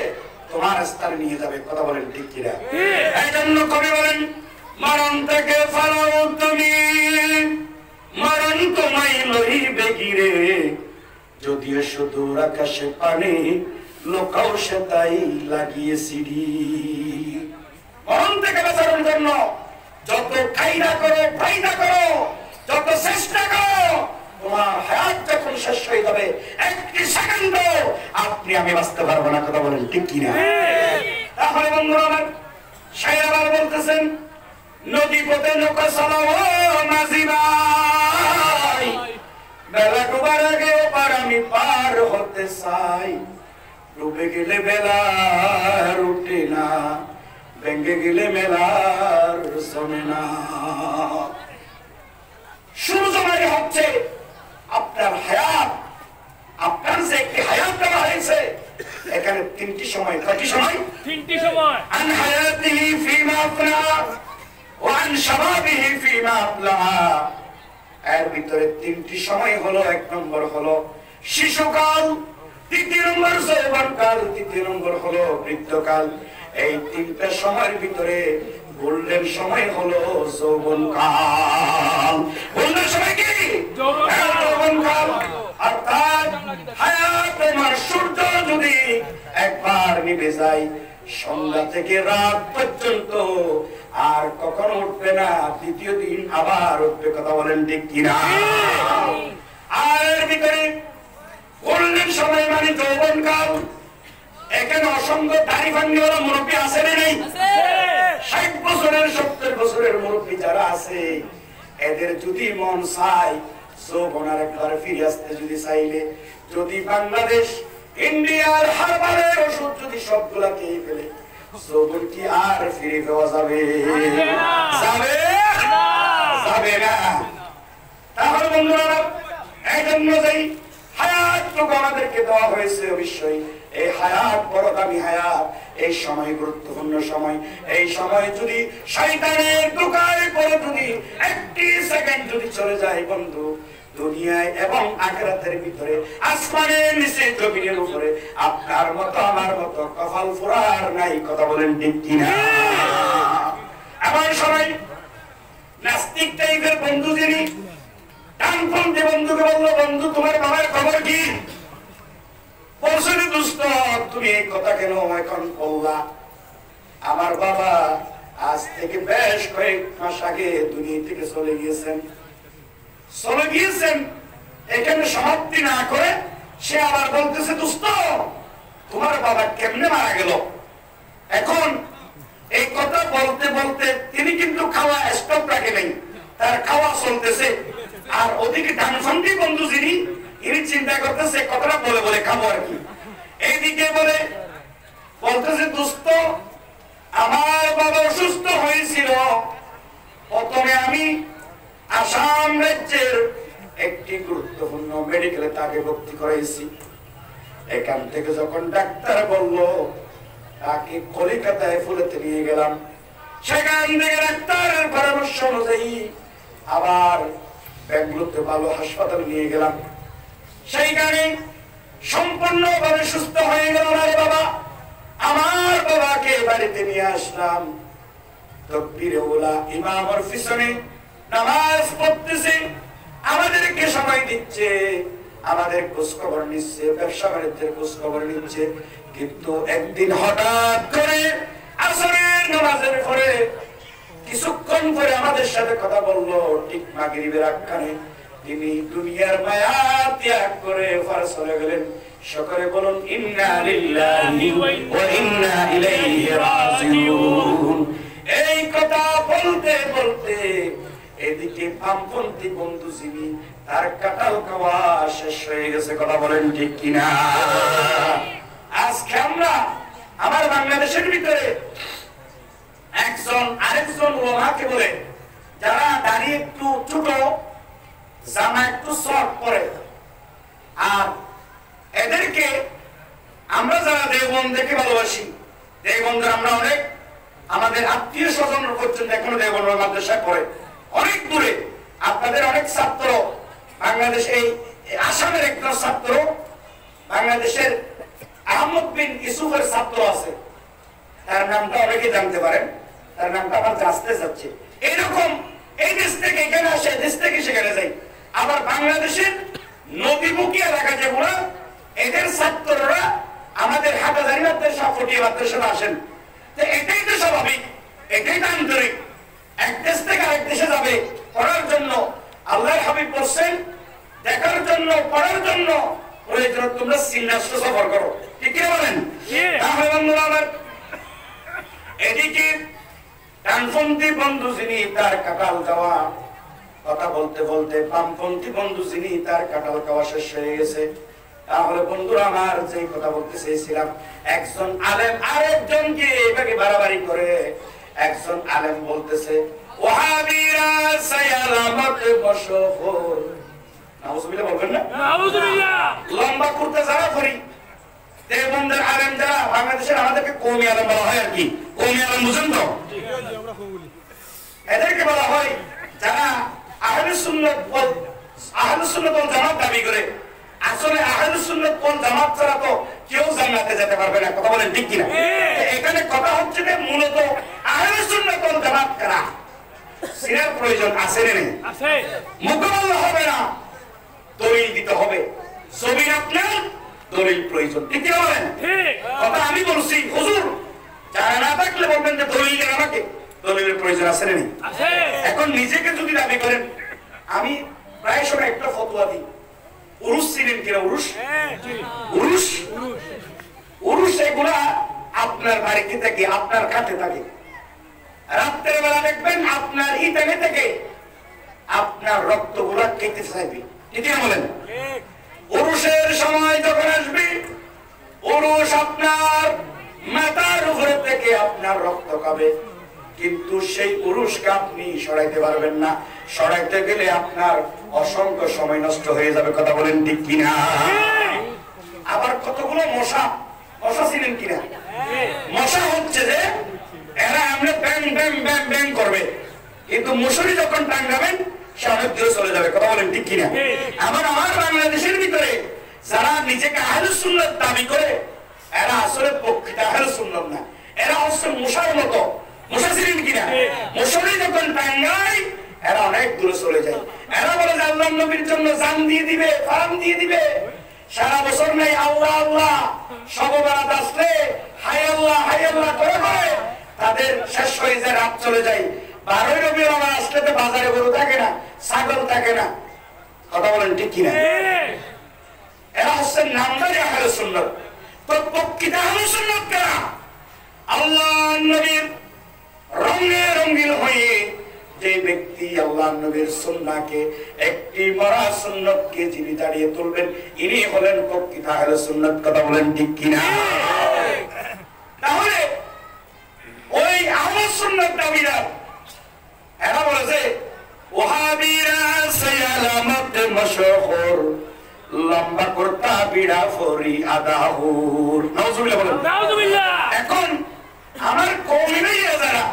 তোমার স্থানে নিয়ে যাবে। কথা বলেন ঠিক কিনা? এই জন্য কবি বলেন, মরণ থেকে ফালাও তুমি, মরণ তোমায় লইবে গিরে, যদিও সুদূর আকাশে পানি লোকাও সে তাই লাগিয়ে সিঁড়ি। মরণ থেকে বাঁচানোর জন্য যত কায়দা করো, ফায়দা করো, যত চেষ্টা করো, তোমার হায়াত যখন শেষ হয়ে যাবে, একটি সেকেন্ড আপনি আমি বাঁচতে পারবো না। কথা বলেন ঠিক কিনা? তাহলে বন্ধুরা আমার শায়র বলতেছেন, নদী পথে নৌকা চালাও মাঝি ভাই, বেলা ডুবার আগে ওপার আমি পার হতে চাই, ডুবে গেলে বেলার উঠে না, ভেঙে গেলে মেলার জমে না। সূর্য মানে হচ্ছে আপনার হায়াত, আপনার যে একটি হায়াত দেওয়া হয়েছে, এখানে তিনটি সময়। কয়টি সময়? তিনটি সময়। আন হায়াতিহি ফীমা আফনা ওয়া আন শাবাবিহি ফীমা আবলা। এর ভিতরে তিনটি সময় হলো, এক নম্বর হলো শিশুকাল, দ্বিতীয় নম্বর যৌবনকাল, তৃতীয় নম্বর হলো বৃদ্ধকাল। এই তিনটা সময়ের ভিতরে গোল্ডেন সময় হলো যৌবনকাল। গোল্ডেন সময় কি? যৌবনকাল। অর্থাৎ হায়াত আমার সূর্য যদি একবার নিভে যায়, সন্ধ্যা থেকে রাত পর্যন্ত আর কখনো উঠবে না, দ্বিতীয় দিন আবার উঠবে। কথা বলেন ঠিক কিনা? আর এর ভিতরে গোল্ডেন সময় মানে যৌবনকাল। এখানে অসংখ্য দাড়ি ভাঙ্গিওয়ালা মুরব্বী আছে না নেই? 60 বছরের 70 বছরের মুরব্বী যারা আছে, এদের যদি মন চায় যৌবনের একবারে ফিরে আসতে যদি চাইলে, যদি বাংলাদেশ ইন্ডিয়ার হারবারের ওষুধ যদি সবগুলা খেয়ে ফেলে, যৌবন কি আর ফিরে পাওয়া যাবে? যাবে না। তাহলে বন্ধুরা, এই জন্য যেই হায়াতটুকু আমাদেরকে দেওয়া হয়েছে, অবশ্যই এই হায়াত বড় দামি হায়াত। এই সময় গুরুত্বপূর্ণ সময়। এই সময় যদি শয়তানের ধোঁকায় পড়ে যদি একটি সেকেন্ড যদি চলে যায় বন্ধু, দুনিয়ায় এবং আখিরাতের ভিতরে, আসমানের নিচে, জমিনের উপরে আপনার মতো আমার মতো কপাল ফোড়ার নাই। কথা বলেন ঠিক কিনা? এমন সময় নাস্তিক টাইপের বন্ধু যিনি, ডানপন্থী বন্ধুকে বললো, বন্ধু তোমার বাবার খবর কি? বলছে, দুষ্ট তুমি এই কথা কেন এখন বললা? আমার বাবা আজ থেকে বেশ কয়েক মাস আগে দুনিয়া থেকে চলে গিয়েছেন। এখানে সমাপ্তি না করে সে আবার বলতেছে, দুষ্ট তোমার বাবা কেমনে মারা গেল? এখন এই কথা বলতে বলতে তিনি কিন্তু খাওয়া স্টপ রাখে নাই, তার খাওয়া চলতেছে। আর ওদিকে ডানপন্থী বন্ধু যিনি, ইনি চিন্তা করতেছে কথাটা বলে বলে খাবো আর কি। এইদিকে বলতেছে দোস্ত আমার বাবা অসুস্থ হয়েছিল, প্রথমে আমি আসাম রাজ্যের একটি গুরুত্বপূর্ণ মেডিকেলে তাকে ভর্তি করাইছি। এখান থেকে যখন ডাক্তার বলল তাকে কলিকাতায় ফুলেতে নিয়ে গেলাম, সেখান থেকে ডাক্তারের পরামর্শ অনুযায়ী আবার বেঙ্গালুরুতে ভালো হাসপাতালে নিয়ে গেলাম, সেইখানে সম্পূর্ণভাবে সুস্থ হয়ে গেল। আরে বাবা, আমার বাবাকে বাড়িতে নিয়ে আসলাম, তাকবীরে ওলা ইমামের পিছনে নামাজ পড়তেছে, আমাদেরকে সময় দিচ্ছে, আমাদের খোঁজ খবর নিচ্ছে, ব্যবসা বাণিজ্যের খোঁজ খবর নিচ্ছে। কিন্তু একদিন হঠাৎ করে আসরের নামাজের পরে কিছুক্ষণ পরে আমাদের সাথে কথা বললো, ঠিক মাগরিবের আখ্যানে তিনি দুনিয়ার মায়া ত্যাগ করে ফারস চলে গেলেন। সকলে বলুন ইন্না লিল্লাহি ওয়া ইন্না ইলাইহি রাজিউন। এই কথা বলতে বলতে এদিকে বামপন্থী বন্ধু যিনি তার কাঁঠাল খাওয়া শেষ হয়ে গেছে। কথা বলেন ঠিক কিনা? আজকে আমরা আমার বাংলাদেশের ভিতরে একজন আরেকজন ওলামাকে বলে, যারা দাঁড়িয়ে একটু ছোট, জামা একটু শর্ট পরে, আর এদেরকে আমরা যারা দেওবন্দ দেখে ভালোবাসি, দেওবন্দের আমরা অনেক আমাদের আত্মীয় স্বজন পর্যন্ত এখনো দেওবন্দ মাদ্রাসায় পড়ে, অনেক দূরে। আপনাদের অনেক ছাত্র বাংলাদেশ, এই আসামের একজন ছাত্র বাংলাদেশের আহমদ বিন ইউসুফের ছাত্র আছে, তার নামটা অনেকে জানতে পারেন, তার নামটা আমার জানতে যাচ্ছে। এইরকম এই দেশ থেকে এখানে আসে, দেশ থেকে সেখানে যাই। আবার বাংলাদেশের নদীমুখী এলাকা যেগুলো, এদের ছাত্ররা আমাদের হাটাজারি মাদ্রাসা, ফটিয়া মাদ্রাসায় আসেন। তো এটাই তো স্বাভাবিক, এটাই তো আন্তরিক। এক দেশ থেকে আরেক দেশে যাবে পড়ার জন্য, আল্লাহর হাবিব বলছেন দেখার জন্য, পড়ার জন্য প্রয়োজন তোমরা সিন্নাস্ত সফর করো। ঠিক কি বলেন? তাহলে বন্ধুরা আমার, এদিকে ডানপন্থী বন্ধু যিনি তার কাঁঠাল খাওয়া, কথা বলতে বলতে বামপন্থী বন্ধু যিনি তার কাঁঠাল খাওয়া শেষ হয়ে গেছে। তাহলে বন্ধুরা আমার, যে কথা বলতে চেয়েছিলাম, একজন আলেম আরেকজনকে এভাবে বাড়াবাড়ি করে। একজন আলেম বলতেছে ওয়াহাবিরা সায়ালামত বশফর, নাউজুবিল্লাহ বলবেন না? নাউজুবিল্লাহ। লম্বা কুর্তা যারা পরি, দেওবন্দের আলেম যারা, বাংলাদেশের আমাদেরকে কওমি আলেম বলা হয় আর কি। কওমি আলেম বুঝেন তো? এদেরকে বলা হয় যারা আহলুস সুন্নাত ওয়াল জামাত দাবি করে। আসলে আহলুস সুন্নাত ওয়াল জামাত ছাড়া তো কেউ জান্নাতে যেতে পারবে না। কথা বলেন ঠিক কিনা? এখানে কথা হচ্ছে যে মূলত আহলুস সুন্নাত ওয়াল জামাত কারা, সিনার প্রয়োজন আছে না? নেই? আছে। মুকাবিলা হবে না, দলিল দিতে হবে। ছবি আপনার দলিল প্রয়োজন। ঠিক কি বলেন? কথা আমি বলছি, হুজুর যারা না থাকলে বলবেন যে দলিল আমাকে, দলিলের প্রয়োজন আছে না? নেই? আছে। এখন নিজেকে যদি দাবি করেন, আমি প্রায় সময় একটা ফতোয়া দিই, উরুস চিনেন কিনা? উরুস, উরুস, উরুস এগুলা আপনার বাড়িতে থাকে, আপনার কাছে থাকে। রাত্রের বেলা দেখবেন আপনার ইটানে থেকে আপনার রক্তগুলা খেতে চাইবে। ঠিক বলেন? উরুসের সময় যখন আসবে, উরুস আপনার মাথার উপরে থেকে আপনার রক্ত খাবে, কিন্তু সেই উরুসকে আপনি সরাইতে পারবেন না। সরাইতে গেলে আপনার অসংখ্য সময় নষ্ট হয়ে যাবে। কথা বলেন ঠিক কিনা? আবার কতগুলো মশা, মশা ছিলেন কিনা? মশা হচ্ছে যে এরা আমরা ব্যাং ব্যাং ব্যাং ব্যাং করবে, কিন্তু মশারি যখন টাঙ্গাবেন সে অনেক দূরে চলে যাবে। কথা বলেন ঠিক কিনা? আবার আমার বাংলাদেশের ভিতরে যারা নিজেকে আহলুস সুন্নাত দাবি করে, এরা আসলে প্রকৃত আহলুস সুন্নাত না, এরা হচ্ছে মশার মতো। মশা ছিলেন কিনা? মশারি যখন টাঙ্গায় এরা অনেক দূরে চলে যায়। এরা বলে যে আল্লাহর নবীর জন্য জান দিয়ে দিবে, ফার্ম দিয়ে দিবে। সারা বছর নেই আল্লাহ আল্লাহ, শবে বরাত আসলে হাই আল্লাহ করে করে তাদের শেষ হয়ে যায়, রাত চলে যায়। 12 রবিউল আউয়াল আসলে তো বাজারে গরু থাকে না, ছাগল থাকে না। কথা বলেন ঠিক কিনা? এরা হচ্ছে নামদারি আহলে সুন্নাত। তো প্রকৃত আহলে সুন্নাত কারা? আল্লাহর নবীর রঙে রঙিন হয়ে যে ব্যক্তি আল্লাহর নবীর সুন্নাহকে একটি মরা সুন্নতকে যিনি দাঁড়িয়ে তুলবেন ইনি হলেন প্রকৃত আহলে সুন্নাত। কথা বলেন ঠিক কিনা? তাহলে ওই আহলে সুন্নাত দাবিরা এরা বলেছে ওয়াহাবিরা সায়ালামত মাশহুর লম্বা করতা বিড়া ফরি আদাহুর। নাউজুবিল্লাহ বলেন। নাউজুবিল্লাহ। এখন আমার কওমি ভাইরা যারা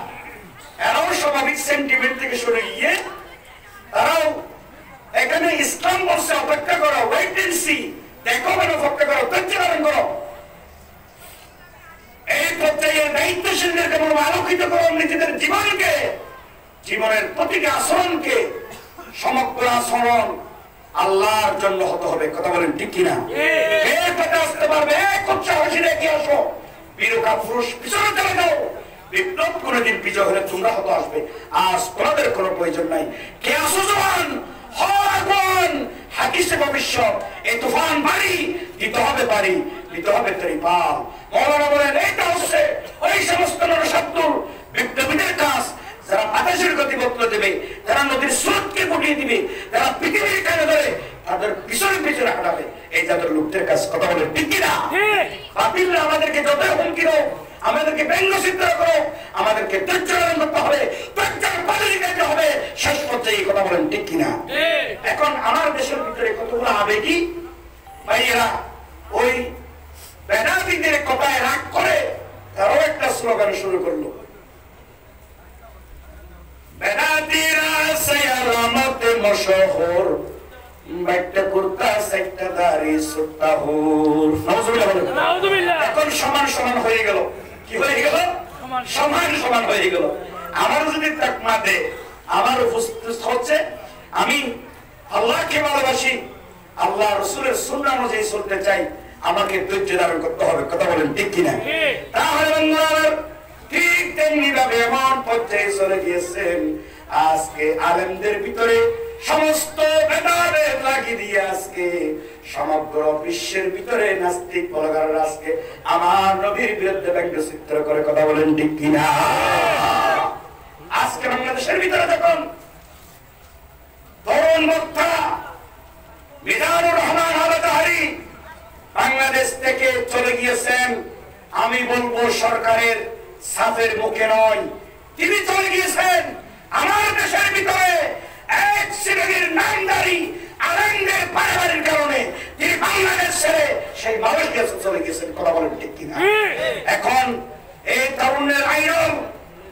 এরাও স্বাভাবিক সেন্টিমেন্ট থেকে সরে গিয়ে তারাও এখানে ইসলাম বর্ষে অপেক্ষা করো, ওয়েট এন্ড সি, দেখো কেন অপেক্ষা করো, তথ্য ধারণ করো। এই পর্যায়ে দায়িত্বশীলদেরকে বলবো আলোকিত করো নিজেদের জীবনকে, জীবনের প্রতিটি আচরণকে সমগ্র আচরণ আল্লাহর জন্য হতে হবে। কথা বলেন ঠিক কিনা? এর পথে আসতে পারবে এক উৎসাহী রেখে আসো, বীরকা পুরুষ পিছনে চলে যাও। বিপ্লব কোনদিন বিজয় হলে তোমরা হতে আসবে, আজ তোমাদের কোনো প্রয়োজন নাই। কে আসো জওয়ান হন হাকিসে ভবিষ্যৎ, এই তুফান বাড়ি দিতে হবে বাড়ি, দিতে হবে তরি পাল। মৌলানা বলেন এইটা হচ্ছে ওই সমস্ত নরশাব্দুর বিপ্লবীদের কাজ যারা বাতাসের গতি বদলে দেবে, যারা নদীর স্রোতকে গুটিয়ে দিবে, যারা পৃথিবীর কানে ধরে তাদের পিছনে পিছনে হাঁটাবে, এই যাদের লোকদের কাজ। কথা বলে ঠিক কিনা? বাতিলরা আমাদেরকে যতই হুমকি হোক, আমাদেরকে ব্যঙ্গচিত্র করো, আমাদেরকে ধৈর্য ধারণ করতে হবে, ধৈর্যের পদ্ধতি দিতে হবে, শেষ পর্যায়ে এই কথা বলেন ঠিক কিনা? এখন আমার দেশের ভিতরে কতগুলো আবেগী ভাইয়েরা ওই বেদাতীদের কথায় রাগ করে তারাও একটা স্লোগান শুরু করলো, বেদাতীরা সায়ালামত মাশহুর বাইটা কুর্তা সাইটা দাড়ি সুত্তাহুর। নাউজুবিল্লাহ বলেন। নাউজুবিল্লাহ। এখন সমান সমান হয়ে গেল। কি হয়ে গেল? সমান সমান হয়ে গেল। আমার যদি তাকমা দে, আমার উপস্থিত হচ্ছে আমি আল্লাহকে ভালোবাসি, আল্লাহ রাসূলের সুন্নাহ অনুযায়ী চলতে চাই, আমাকে ধৈর্য ধারণ করতে হবে। কথা বলেন ঠিক কিনা? তাহলে বন্ধুরা ঠিক তেমনি ভাবে এমন পর্যায়ে চলে গিয়েছেন আজকে আলেমদের ভিতরে সমস্ত ভেদাভেদ লাগিয়ে দিয়ে আজকে সমগ্র বিশ্বের ভিতরে নাস্তিক বলগাররা আজকে আমার নবীর বিরুদ্ধে ব্যঙ্গচিত্র করে। কথা বলেন ঠিক কিনা? আজকে বাংলাদেশের ভিতরে যখন তরুণ বক্তা মিজানুর রহমান আল-আজহারি বাংলাদেশ থেকে চলে গিয়েছেন, আমি বলবো সরকারের সাফের মুখে নয়, তিনি চলে গিয়েছেন আমার দেশের ভিতরে এক শ্রেণীর নামদারি আলেমদের পারিবারিক কারণে তিনি বাংলাদেশ ছেড়ে সেই মালয়েশিয়া চলে গেছেন। কথা বলেন ঠিক কিনা? এখন এই তরুণের আইডল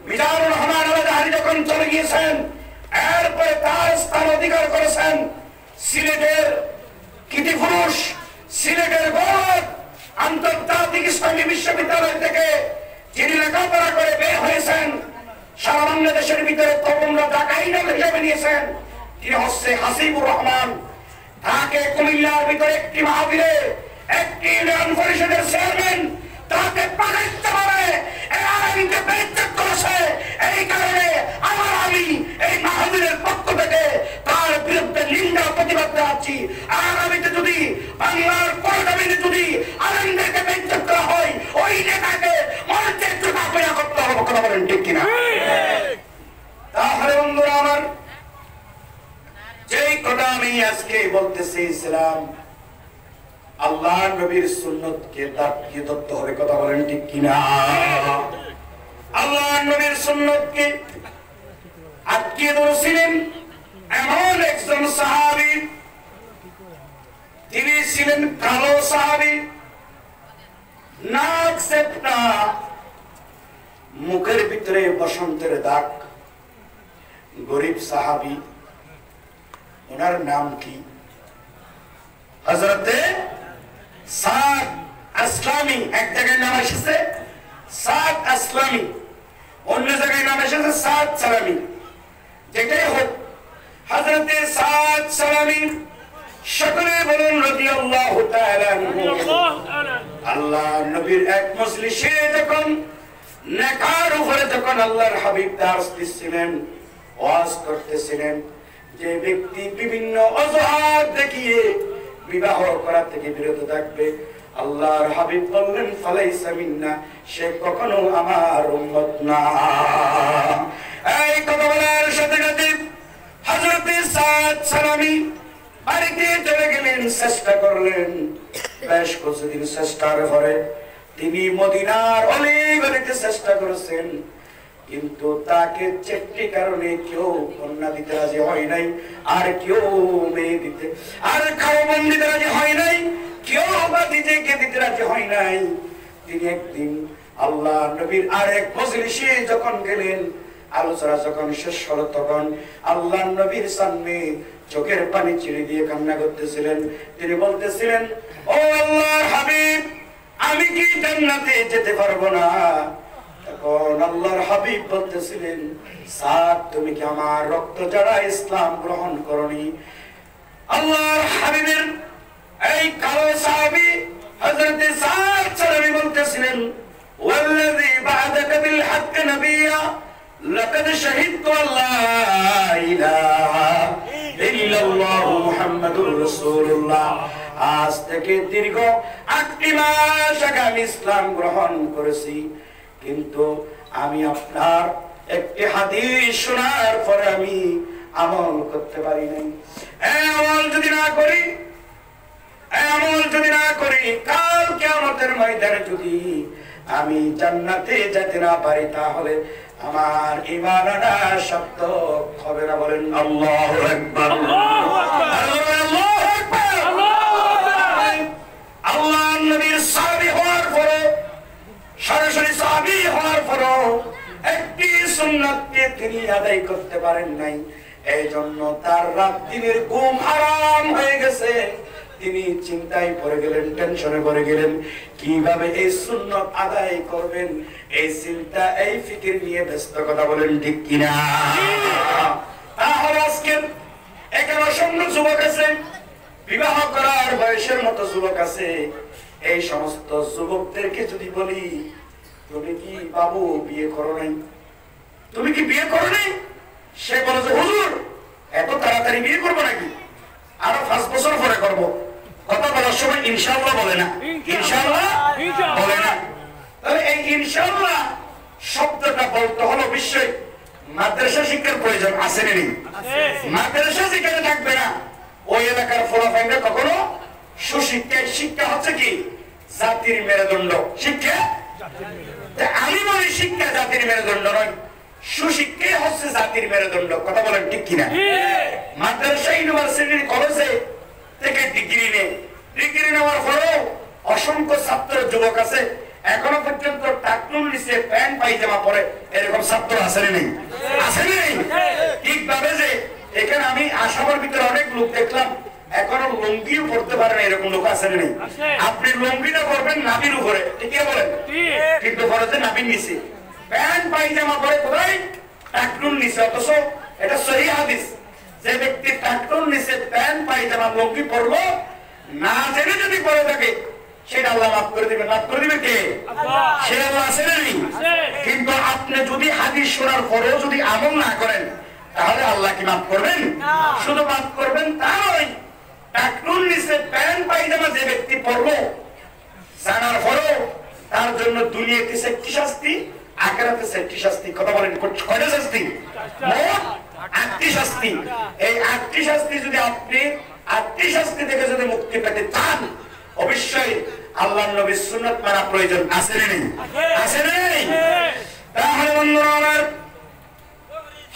মিজানুর রহমান আল-আজহারি যখন চলে গিয়েছেন, এরপরে তার স্থান অধিকার করেছেন সিলেটের কৃতি পুরুষ, সিলেটের গৌরব, আন্তর্জাতিক ইসলামী বিশ্ববিদ্যালয় থেকে যিনি লেখাপড়া করে বের হয়েছেন, সারা বাংলাদেশের ভিতরে তরুণরা যাকে আইডল হিসেবে নিয়েছেন, তিনি হচ্ছে হাসিবুর রহমান। তাকে কুমিল্লার ভিতরে একটি মাহফিলে একটি ইউনিয়ন পরিষদের চেয়ারম্যান তাকে পাকাইতে আইনকে বেইজ্জত করেছে। এই কারণে আমি এই মাহফিলের পক্ষ থেকে তার বিরুদ্ধে নিন্দা প্রতিবাদ জানাচ্ছি। আগামীতে যদি বাংলার পরগামীতে যদি আলেমদেরকে বেইজ্জত করা হয়, ওই নেতাকে মঞ্চের চোখা পেয়া করতে হবে। কথা বলেন ঠিক কিনা? তাহলে বন্ধুরা আমার যেই কথা আমি আজকে বলতেছি, ইসলাম আল্লাহ নবীর সুন্নতকে দাঁড়িয়ে ধরতে হবে। কথা বলেন ঠিক কিনা? আল্লাহ নবীর সুন্নতকে আটকিয়ে ধরেছিলেন এমন একজন সাহাবী, তিনি ছিলেন কালো সাহাবী, নাক সেপ্টা, মুখের ভিতরে বসন্তের দাগ, গরিব সাহাবী। ওনার নাম কি? হযরতে সাদ আসলামী। এক জায়গায় নাম এসেছে সাদ আসলামী, অন্য জায়গায় নাম এসেছে সাদ সালামী। যেটাই হোক, হযরতে সাদ সালামী সকলে বলুন রাদিয়াল্লাহু তাআলা আনহু। আল্লাহ নবীর এক মজলিসে যখন নেকার উপরে যখন আল্লাহর হাবিব দার্স দিচ্ছিলেন, ওয়াজ করতেছিলেন, যে ব্যক্তি বিভিন্ন অজুহাত দেখিয়ে বিবাহ করা থেকে বিরত থাকবে, আল্লাহর হাবিব বললেন ফালাইসা মিন্না, সে কখনো আমার উম্মত না। এই কথা বলার সাথে সাথে হযরত সাদ সালামী বাড়িতে চলে গেলেন, চেষ্টা করলেন। বেশ কিছুদিন চেষ্টার পরে তিনি মদিনার অলিগলিতে চেষ্টা করেছেন, কিন্তু তাকে চারটি কারণে কেউ কন্যা দিতে রাজি হয় নাই, আর কেউ মেয়ে দিতে আর খাওয়ান দিতে রাজি হয় নাই, কেউ বা নিজেকে দিতে রাজি হয় নাই। তিনি একদিন আল্লাহ নবীর আরেক মজলিসে যখন গেলেন, আলোচনা যখন শেষ হলো, তখন আল্লাহ নবীর সামনে চোখের পানি ছেড়ে দিয়ে কান্না করতেছিলেন। তিনি বলতেছিলেন, ও আল্লাহর হাবিব, আমি কি জান্নাতে যেতে পারবো না? তখন আল্লাহর হাবিব বলতেছিলেন, সাদ, তুমি কি আমার রক্ত যারা ইসলাম গ্রহণ করনি? আল্লাহর হাবিবের এই কালো সাহাবী হযরত সাদ সালামী বলতেছিলেন, ওয়াল্লাযী বা'আদাকা বিল হক্ক নবিয়্যা লাকাদ শাহিদতু আল্লা ইলাহা ইল্লাল্লাহু মুহাম্মাদুর রাসূলুল্লাহ। আজ থেকে দীর্ঘ 8 মাস আগে আমি ইসলাম গ্রহণ করেছি, কিন্তু আমি আপনার একটি হাদিস শোনার পরে আমি আমল করতে পারি নাই। আমল যদি না করি কাল কিয়ামতের ময়দানে যদি আমি জান্নাতে যেতে না পারি, তাহলে আমার ঈমান আনা শক্ত হবে না। বলেন আল্লাহু আকবার। আল্লাহ নবীর সাহাবী হওয়ার পরে, সরাসরি সাহাবী হওয়ার পরে একটি সুন্নাতকে তিনি আদায় করতে পারেন নাই। এই জন্য তার রাত দিনের ঘুম হারাম হয়ে গেছে। তিনি চিন্তায় পড়ে গেলেন, টেনশনে পড়ে গেলেন, কিভাবে এই সুন্নাত আদায় করবেন। এই চিন্তা, এই ফিকির নিয়ে ব্যস্ত। কথা বলেন ঠিক কিনা? তাহলে আজকে এখানে অসংখ্য যুবক আছে, বিবাহ করার বয়সের মতো যুবক আছে। এই সমস্ত যুবকদেরকে যদি বলি, তুমি কি বাবু বিয়ে করো নাই? তুমি কি বিয়ে করো নাই? সে বলে যে, হুজুর, এত তাড়াতাড়ি বিয়ে করবো নাকি? আরো 5 বছর পরে করবো। কথা বলার সময় ইনশাআল্লাহ বলে না, ইনশাআল্লাহ বলে না। তাহলে এই ইনশাআল্লাহ শব্দটা বলতে হলো অবশ্যই মাদ্রাসা শিক্ষার প্রয়োজন আছে না? নেই? মাদ্রাসা যেখানে থাকবে না, ওই এলাকার ফলাফলটা কখনো সুশিক্ষায়। শিক্ষা হচ্ছে কি? জাতির মেরুদণ্ড। শিক্ষা, আমি বলি শিক্ষা জাতির মেরুদণ্ড নয়, সুশিক্ষাই হচ্ছে জাতির মেরুদণ্ড। কথা বলেন ঠিক কিনা? মাদ্রাসা, ইউনিভার্সিটি, কলেজে থেকে ডিগ্রি নেওয়ার পরেও অসংখ্য ছাত্র যুবক আছে এখনো পর্যন্ত টাকনুর নিচে প্যান্ট পায়জামা পরে। এরকম ছাত্র আছে না? নেই? আছে না? নেই? ঠিকভাবে যে এখানে আমি আসামের ভিতরে অনেক লোক দেখলাম এখনো লুঙ্গিও পড়তে পারে না, এরকম লোক আছে না? নেই? আপনি লুঙ্গিটা পরবেন নাভির উপরে, ঠিক বলেন, কিন্তু পরে নাভির নিচে প্যান্ট পায়জামা পরে, কোথায়? টাকনুর নিচে। অথচ এটা সহিহ হাদিস, যে ব্যক্তি টাকনুর নিচে প্যান্ট পায়জামা লুঙ্গি পরলো, না জেনে যদি পরে থাকে, সেটা আল্লাহ মাফ করে দিবেন। মাফ করে দিবে কে? সে আল্লাহ আছে না? নেই? কিন্তু আপনি যদি হাদিস শোনার পরেও যদি আমল না করেন, তাহলে আল্লাহ কি মাফ করবেন? শুধু মাফ করবেন তা নয়, টাকনুর নিচে প্যান্ট পায়জামা যে ব্যক্তি পরলো, জানার পরেও তার জন্য দুনিয়াতে 6টি শাস্তি, আখিরাতে 6টি শাস্তি। কথা বলেন, কয়টা শাস্তি? মোট 8টি শাস্তি। এই 8টি শাস্তি যদি আপনি 8টি শাস্তি থেকে যদি মুক্তি পেতে চান, অবশ্যই আল্লাহর নবীর সুন্নাত মানা প্রয়োজন আছে না? নেই? আছে না? নেই? তাহলে বন্ধুরা আমার,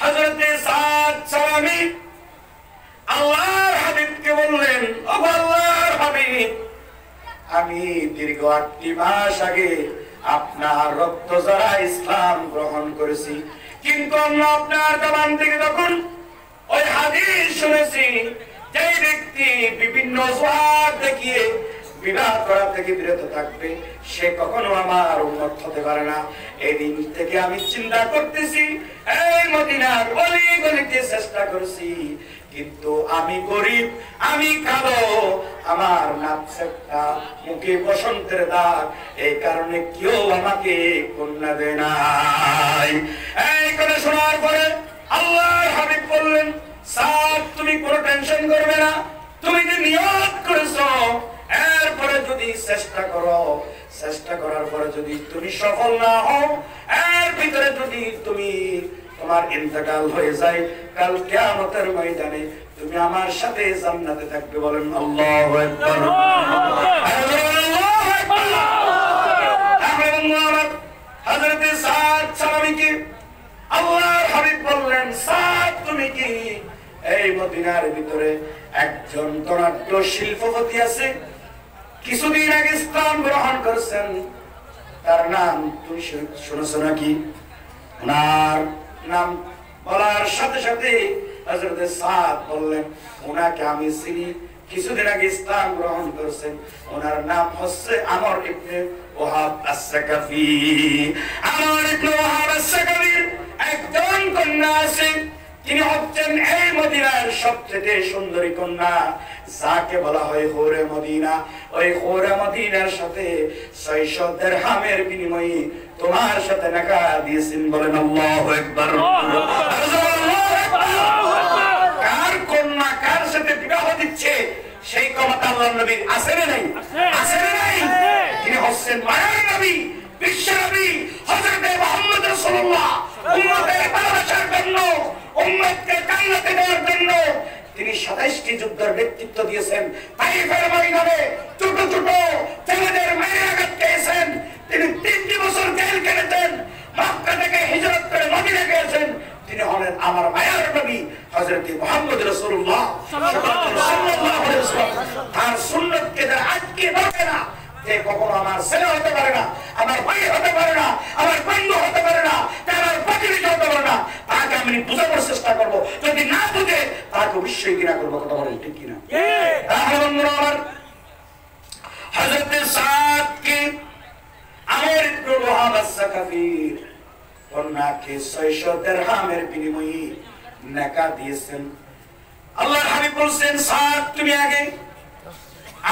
হযরত সাদ সালামী আল্লাহর হাবিবকে বললেন, ও আল্লাহর হাবিব, আমি দীর্ঘ 8টি মাস আগে আপনার রক্ত যারা ইসলাম গ্রহণ করেছি, কিন্তু আমরা আপনার জবান থেকে তখন ওই হাদিস শুনেছি, যে ব্যক্তি বিভিন্ন অজুহাত দেখিয়ে বিবাহ করা থেকে বিরত থাকবে, সে কখনো আমার উম্মত হতে পারে না। এই দিন থেকে আমি চিন্তা করতেছি, এই মদিনার গলি-গলিতে চেষ্টা করছি, কিন্তু আমি গরিব, আমি কালো, আমার নাকটা মুখে বসন্তের দাগ, এই কারণে কেউ আমাকে কন্যা দেয় নাই। এই কথা শোনার পরে আল্লাহর হাবিব বললেন, সাদ, তুমি কোনো টেনশন করবে না, তুমি যে নিয়ত করেছো, এরপরে যদি চেষ্টা করো, চেষ্টা করার পরে যদি তুমি সফল না হও, এর ভিতরে যদি তুমি তোমার ইন্তেকাল হয়ে যায়, কাল কিয়ামতের ময়দানে তুমি আমার সাথে জান্নাতে থাকবে। বলেন আল্লাহু আকবার। হযরত সাদ সালামীকে আল্লাহর হাবিব বললেন, সাদ তুমি কি এই মদিনার ভিতরে একজন ধনাঢ্য শিল্পপতি আছে, কিছুদিন আগে ইসলাম গ্রহণ করেছেন, তার নাম তুমি শুনেছো নাকি? ওনার নাম বলার সাথে সাথে হযরত সাদ বললেন, ওনাকে আমি চিনি, কিছুদিন আগে ইসলাম গ্রহণ করেছেন, ওনার নাম হচ্ছে আমর ইবনে ওয়াহাব আস-সাকাফি। আমর ইবনে ওয়াহাব আস-সাকাফির একজন কন্যা আছে, তিনি হচ্ছেন এই মদিনার সবচেয়ে সুন্দরী কন্যা, যাকে বলা হয় হোরে মদিনা। ওই হোরে মদিনার সাথে 600 দিরহামের বিনিময়ে তোমার সাথে নাকা দিয়েছেন। বলেন আল্লাহু আকবার। কার কন্যা কার সাথে বিবাহ দিচ্ছে সেই ক্ষমতা আল্লাহর নবীর আছে না নাই? আছে না নাই? তিনি হচ্ছেন মায়ার নবী, বিশ্ব নবী হযরত মুহাম্মদ রাসূলুল্লাহ। উম্মতের ভালোবাসার জন্য, উম্মতকে জান্নাতে দেওয়ার জন্য তিনি 27টি যুদ্ধের নেতৃত্ব দিয়েছেন। তাইফের ময়দানে ছোট ছোট ছেলেদের মায়ের আঘাত খেয়েছেন। তিনি 3টি বছর জেল কেটেছেন। মক্কা থেকে হিজরত করে মদিনা গিয়েছেন। তিনি হলেন আমার মায়ার নবী হযরত মুহাম্মদ রাসূলুল্লাহ সাল্লাল্লাহু আলাইহি ওয়াসাল্লাম। তার সুন্নতকে যারা আটকে রাখে না, যে কখনো আমার ছেলে হতে পারে না, আমার ভাই হতে পারে না, আমার বন্ধু হতে পারে না, আমার প্রতিবেশী হতে পারে না, তাকে আমি বোঝানোর চেষ্টা করবো। যদি না বুঝে তাকে অবশ্যই ঘৃণা করবো। কথা বলেন ঠিক কিনা? তাহলে বন্ধুরা আমার, হযরত সাদকে আমর ইবনে ওয়াহাব আস-সাকাফির কন্যাকে 600 দিরহামের বিনিময়ে নাকা দিয়েছেন। আল্লাহর হাবিব বলছেন, সাদ তুমি আগে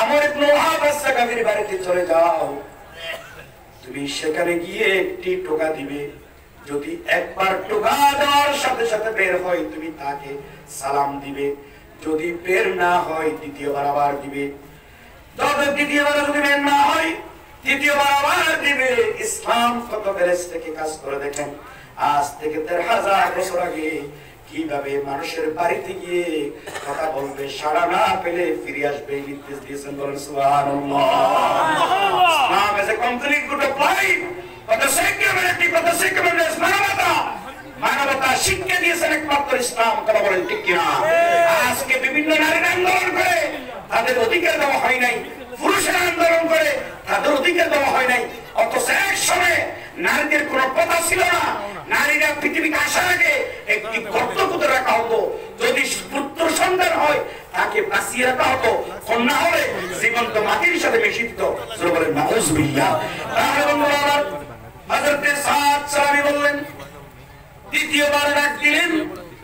আমর ইবনে ওয়াহাব আস-সাকাফির বাড়িতে চলে যাও, তুমি সেখানে গিয়ে একটি টোকা দিবে, যদি একবার টোকা দেওয়ার সাথে সাথে বের হয় তুমি তাকে সালাম দিবে, যদি বের না হয় দ্বিতীয়বার আবার দিবে, দ্বিতীয়বার যদি বের না হয় তৃতীয়বার আবার দিবে। ইসলাম কত বেরেস থেকে কাজ করে দেখেন। আজ থেকে 1000 বছর আগে কিভাবে মানুষের বাড়িতে গিয়ে কথা বলবে, সাড়া না পেলে ফিরে আসবে, নির্দেশ দিয়েছেন। বলেন সুবহানাল্লাহ। ইসলাম is a complete good of life, but the secularity, but the secularity is মানবতা শিক্ষা দিয়েছেন একমাত্র ইসলাম। কথা বলেন ঠিক কিনা? আজকে বিভিন্ন নারীরা আন্দোলন করে তাদের অধিকার দেওয়া হয় নাই, পুরুষেরা আন্দোলন করে তাদের অধিকার দেওয়া হয় নাই। অথচ এক সময় নারীদের কোনো কথা ছিল না। নারীরা পৃথিবীতে আসার আগে একটি গর্ত পুঁতে রাখা হতো, যদি পুত্র সন্তান হয় তাকে বাঁচিয়ে রাখা হতো, কন্যা হলে জীবন্ত মাটির সাথে মিশিয়ে দিত। বলেন নাউজুবিল্লাহ। তাহলে বন্ধুরা আমার, হযরত সাদ সালামী বললেন, দ্বিতীয়বার ডাক দিলেন,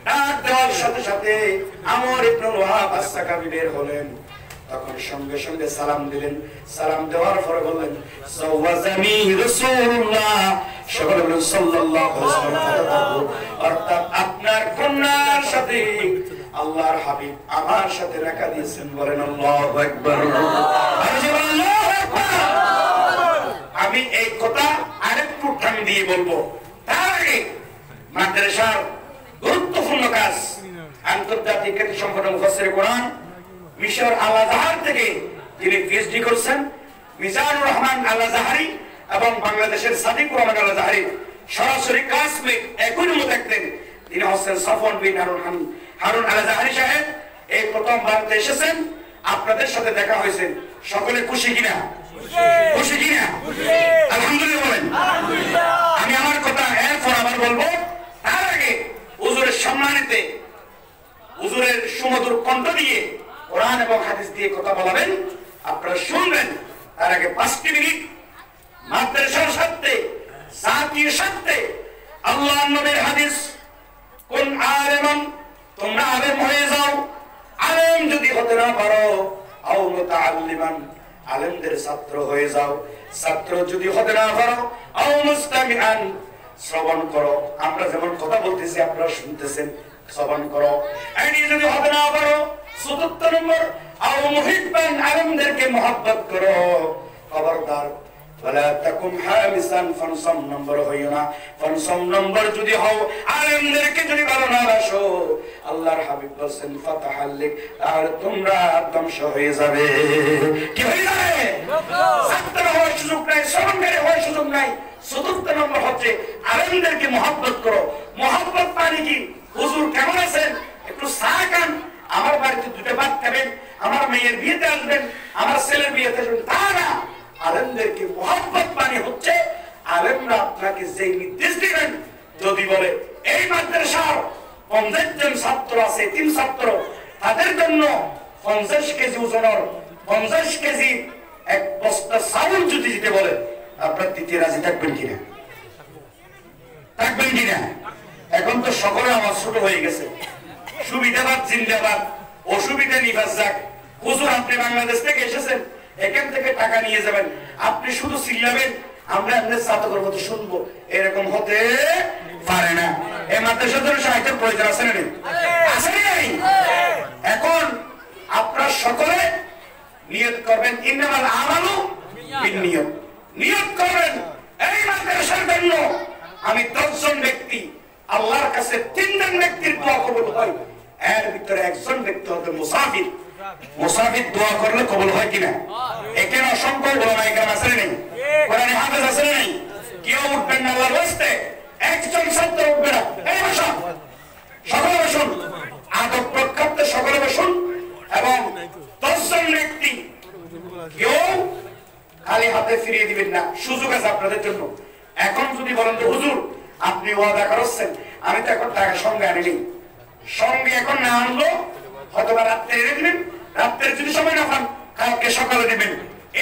ডাক দেওয়ার সাথে সাথে আমর ইবনে ওয়াহাব আস-সাকাফি বের হলেন। তখন সঙ্গে সঙ্গে সালাম দিলেন। সালাম দেওয়ার পরে বললেন, সাওয়াজানি রাসূলুল্লাহ, সকলে বলেন সাল্লাল্লাহু আলাইহি ওয়াসাল্লাম, অর্থাৎ আপনার কন্যার সাথে আল্লাহর হাবিব আমার সাথে রাখা দিয়েছেন। বলেন আল্লাহু আকবার। আমি এই কথা আরেকটু টান দিয়ে বলবো, তার আগে মাদ্রাসার গুরুত্বপূর্ণ কাজ, আন্তর্জাতিক খ্যাতি সম্পন্ন মুফাসসির কোরআন মিশর আল আজহার থেকে যিনি পিএইচডি করছেন, মিজানুর রহমান আল আজহারি, এবং বাংলাদেশের সাদিকুর রহমান আল আজহারি সরাসরি ক্লাসমেট, একই রুমে থাকতেন। তিনি হচ্ছেন সাফওয়ান বিন হারুন আল আজহারি সাহেব। এই প্রথম ভারতে এসেছেন, আপনাদের সাথে দেখা হয়েছে। সকলে খুশি কিনা? খুশি কিনা? আলহামদুলিল্লাহ বলেন। আমি আমার কথা এরপর আবার বলবো, তার আগে হুজুরের সম্মানিতে, হুজুরের সুমধুর কণ্ঠ দিয়ে কোরআন এবং হাদিস দিয়ে কথা বলাবেন, আপনারা শুনবেন। তার আগে 5টি মিনিট মাদ্রাসার সাথে, জাতির সাথে আল্লাহর নবীর হাদিস, কোন আলেমান, তোমরা আলেম হয়ে যাও। আলেম যদি হতে না পারো, আও মুতাআল্লিমান, আলেমদের ছাত্র হয়ে যাও। ছাত্র যদি হতে না পারো, আও মুস্তামিআন, শ্রবণ করো। আমরা যেমন কথা বলতেছি আপনারা শুনতেছেন, শ্রবণ করো। এটি যদি হতে না পারো, 4 নম্বর, আও মুহিব্বান, আলেমদেরকে মহব্বত করো। খবরদার ওয়ালা তাকুম হামিসান, পঞ্চম নম্বর হইও না। পঞ্চম নম্বর যদি হও, আলেমদেরকে যদি ভালো না বাসো, আল্লাহর হাবিব বলেন ফাতাহাল্লিক, তাহলে তোমরা ধ্বংস হয়ে যাবে। কি হয়ে যাবে? ছাত্র হওয়ার সুযোগ নাই, শ্রবণকারী হওয়ার সুযোগ নাই। চতুর্থ নম্বর হচ্ছে আলেমদেরকে মহব্বত করো। মহব্বত মানে কি? হুজুর কেমন আছেন, একটু চা খান, আমার বাড়িতে দুটো ভাত খাবেন, আমার মেয়ের বিয়েতে আসবেন, আমার ছেলের বিয়েতে আসবেন, তা না। আলেমদেরকে মহব্বত মানে হচ্ছে আলেমরা আপনাকে যে নির্দেশ দিবেন, যদি বলে এই মাদ্রাসার 50 জন ছাত্র আছে, 3 ছাত্র, তাদের জন্য 50 কেজি ওজনের 50 কেজি এক বস্তা চাউল যদি দিতে বলে, আপনার দিতে রাজি থাকবেন কিনা? থাকবেন কিনা? এখন তো সকলে আমার ছোট হয়ে গেছে। সুবিধাবাদ জিন্দাবাদ, অসুবিধা নিবাস যাক। হুজুর আপনি বাংলাদেশ থেকে এসেছেন, এখান থেকে টাকা নিয়ে যাবেন, আপনি শুধু চিল্লাবেন, আমরা আপনার ছাত্র মতো শুনবো, এরকম হতে পারে না। এই মাদ্রাসার জন্য সাহিত্যের প্রয়োজন আছে না? আছে নাই? এখন আপনারা সকলে নিয়ত করবেন, ইন্নামাল আমালু বিন্নিয়াত। নিয়ত করবেন এই মাদ্রাসার জন্য আমি 10 জন ব্যক্তি, আল্লাহর কাছে 3 জন ব্যক্তির দোয়া কবুল হয়, এর ভিতরে একজন ব্যক্তি হবে মুসাফির। মুসাফির দোয়া করলে কবুল হয় কিনা? এখানে অসংখ্য ওলামা ইকরাম আছে নেই, কোরআনে হাফেজ আছে নেই? কেউ উঠবেন না আল্লাহর ওয়াস্তে, একজন ছাত্র উঠবে না। এই বসুন, সকলে বসুন, আদব প্রখ্যাত সকলে বসুন। এবং 10 জন ব্যক্তি কেউ খালি হাতে ফিরিয়ে দিবেন না, সুযোগ আছে আপনাদের জন্য। এখন যদি বলেন যে হুজুর আপনি ওয়াদা করছেন, আমি তো এখন টাকা সঙ্গে আনিনি, সঙ্গে এখন না আনলো অথবা রাত্রে এনে দিবেন, রাত্রের যদি সময় না পান কালকে সকালে দিবেন,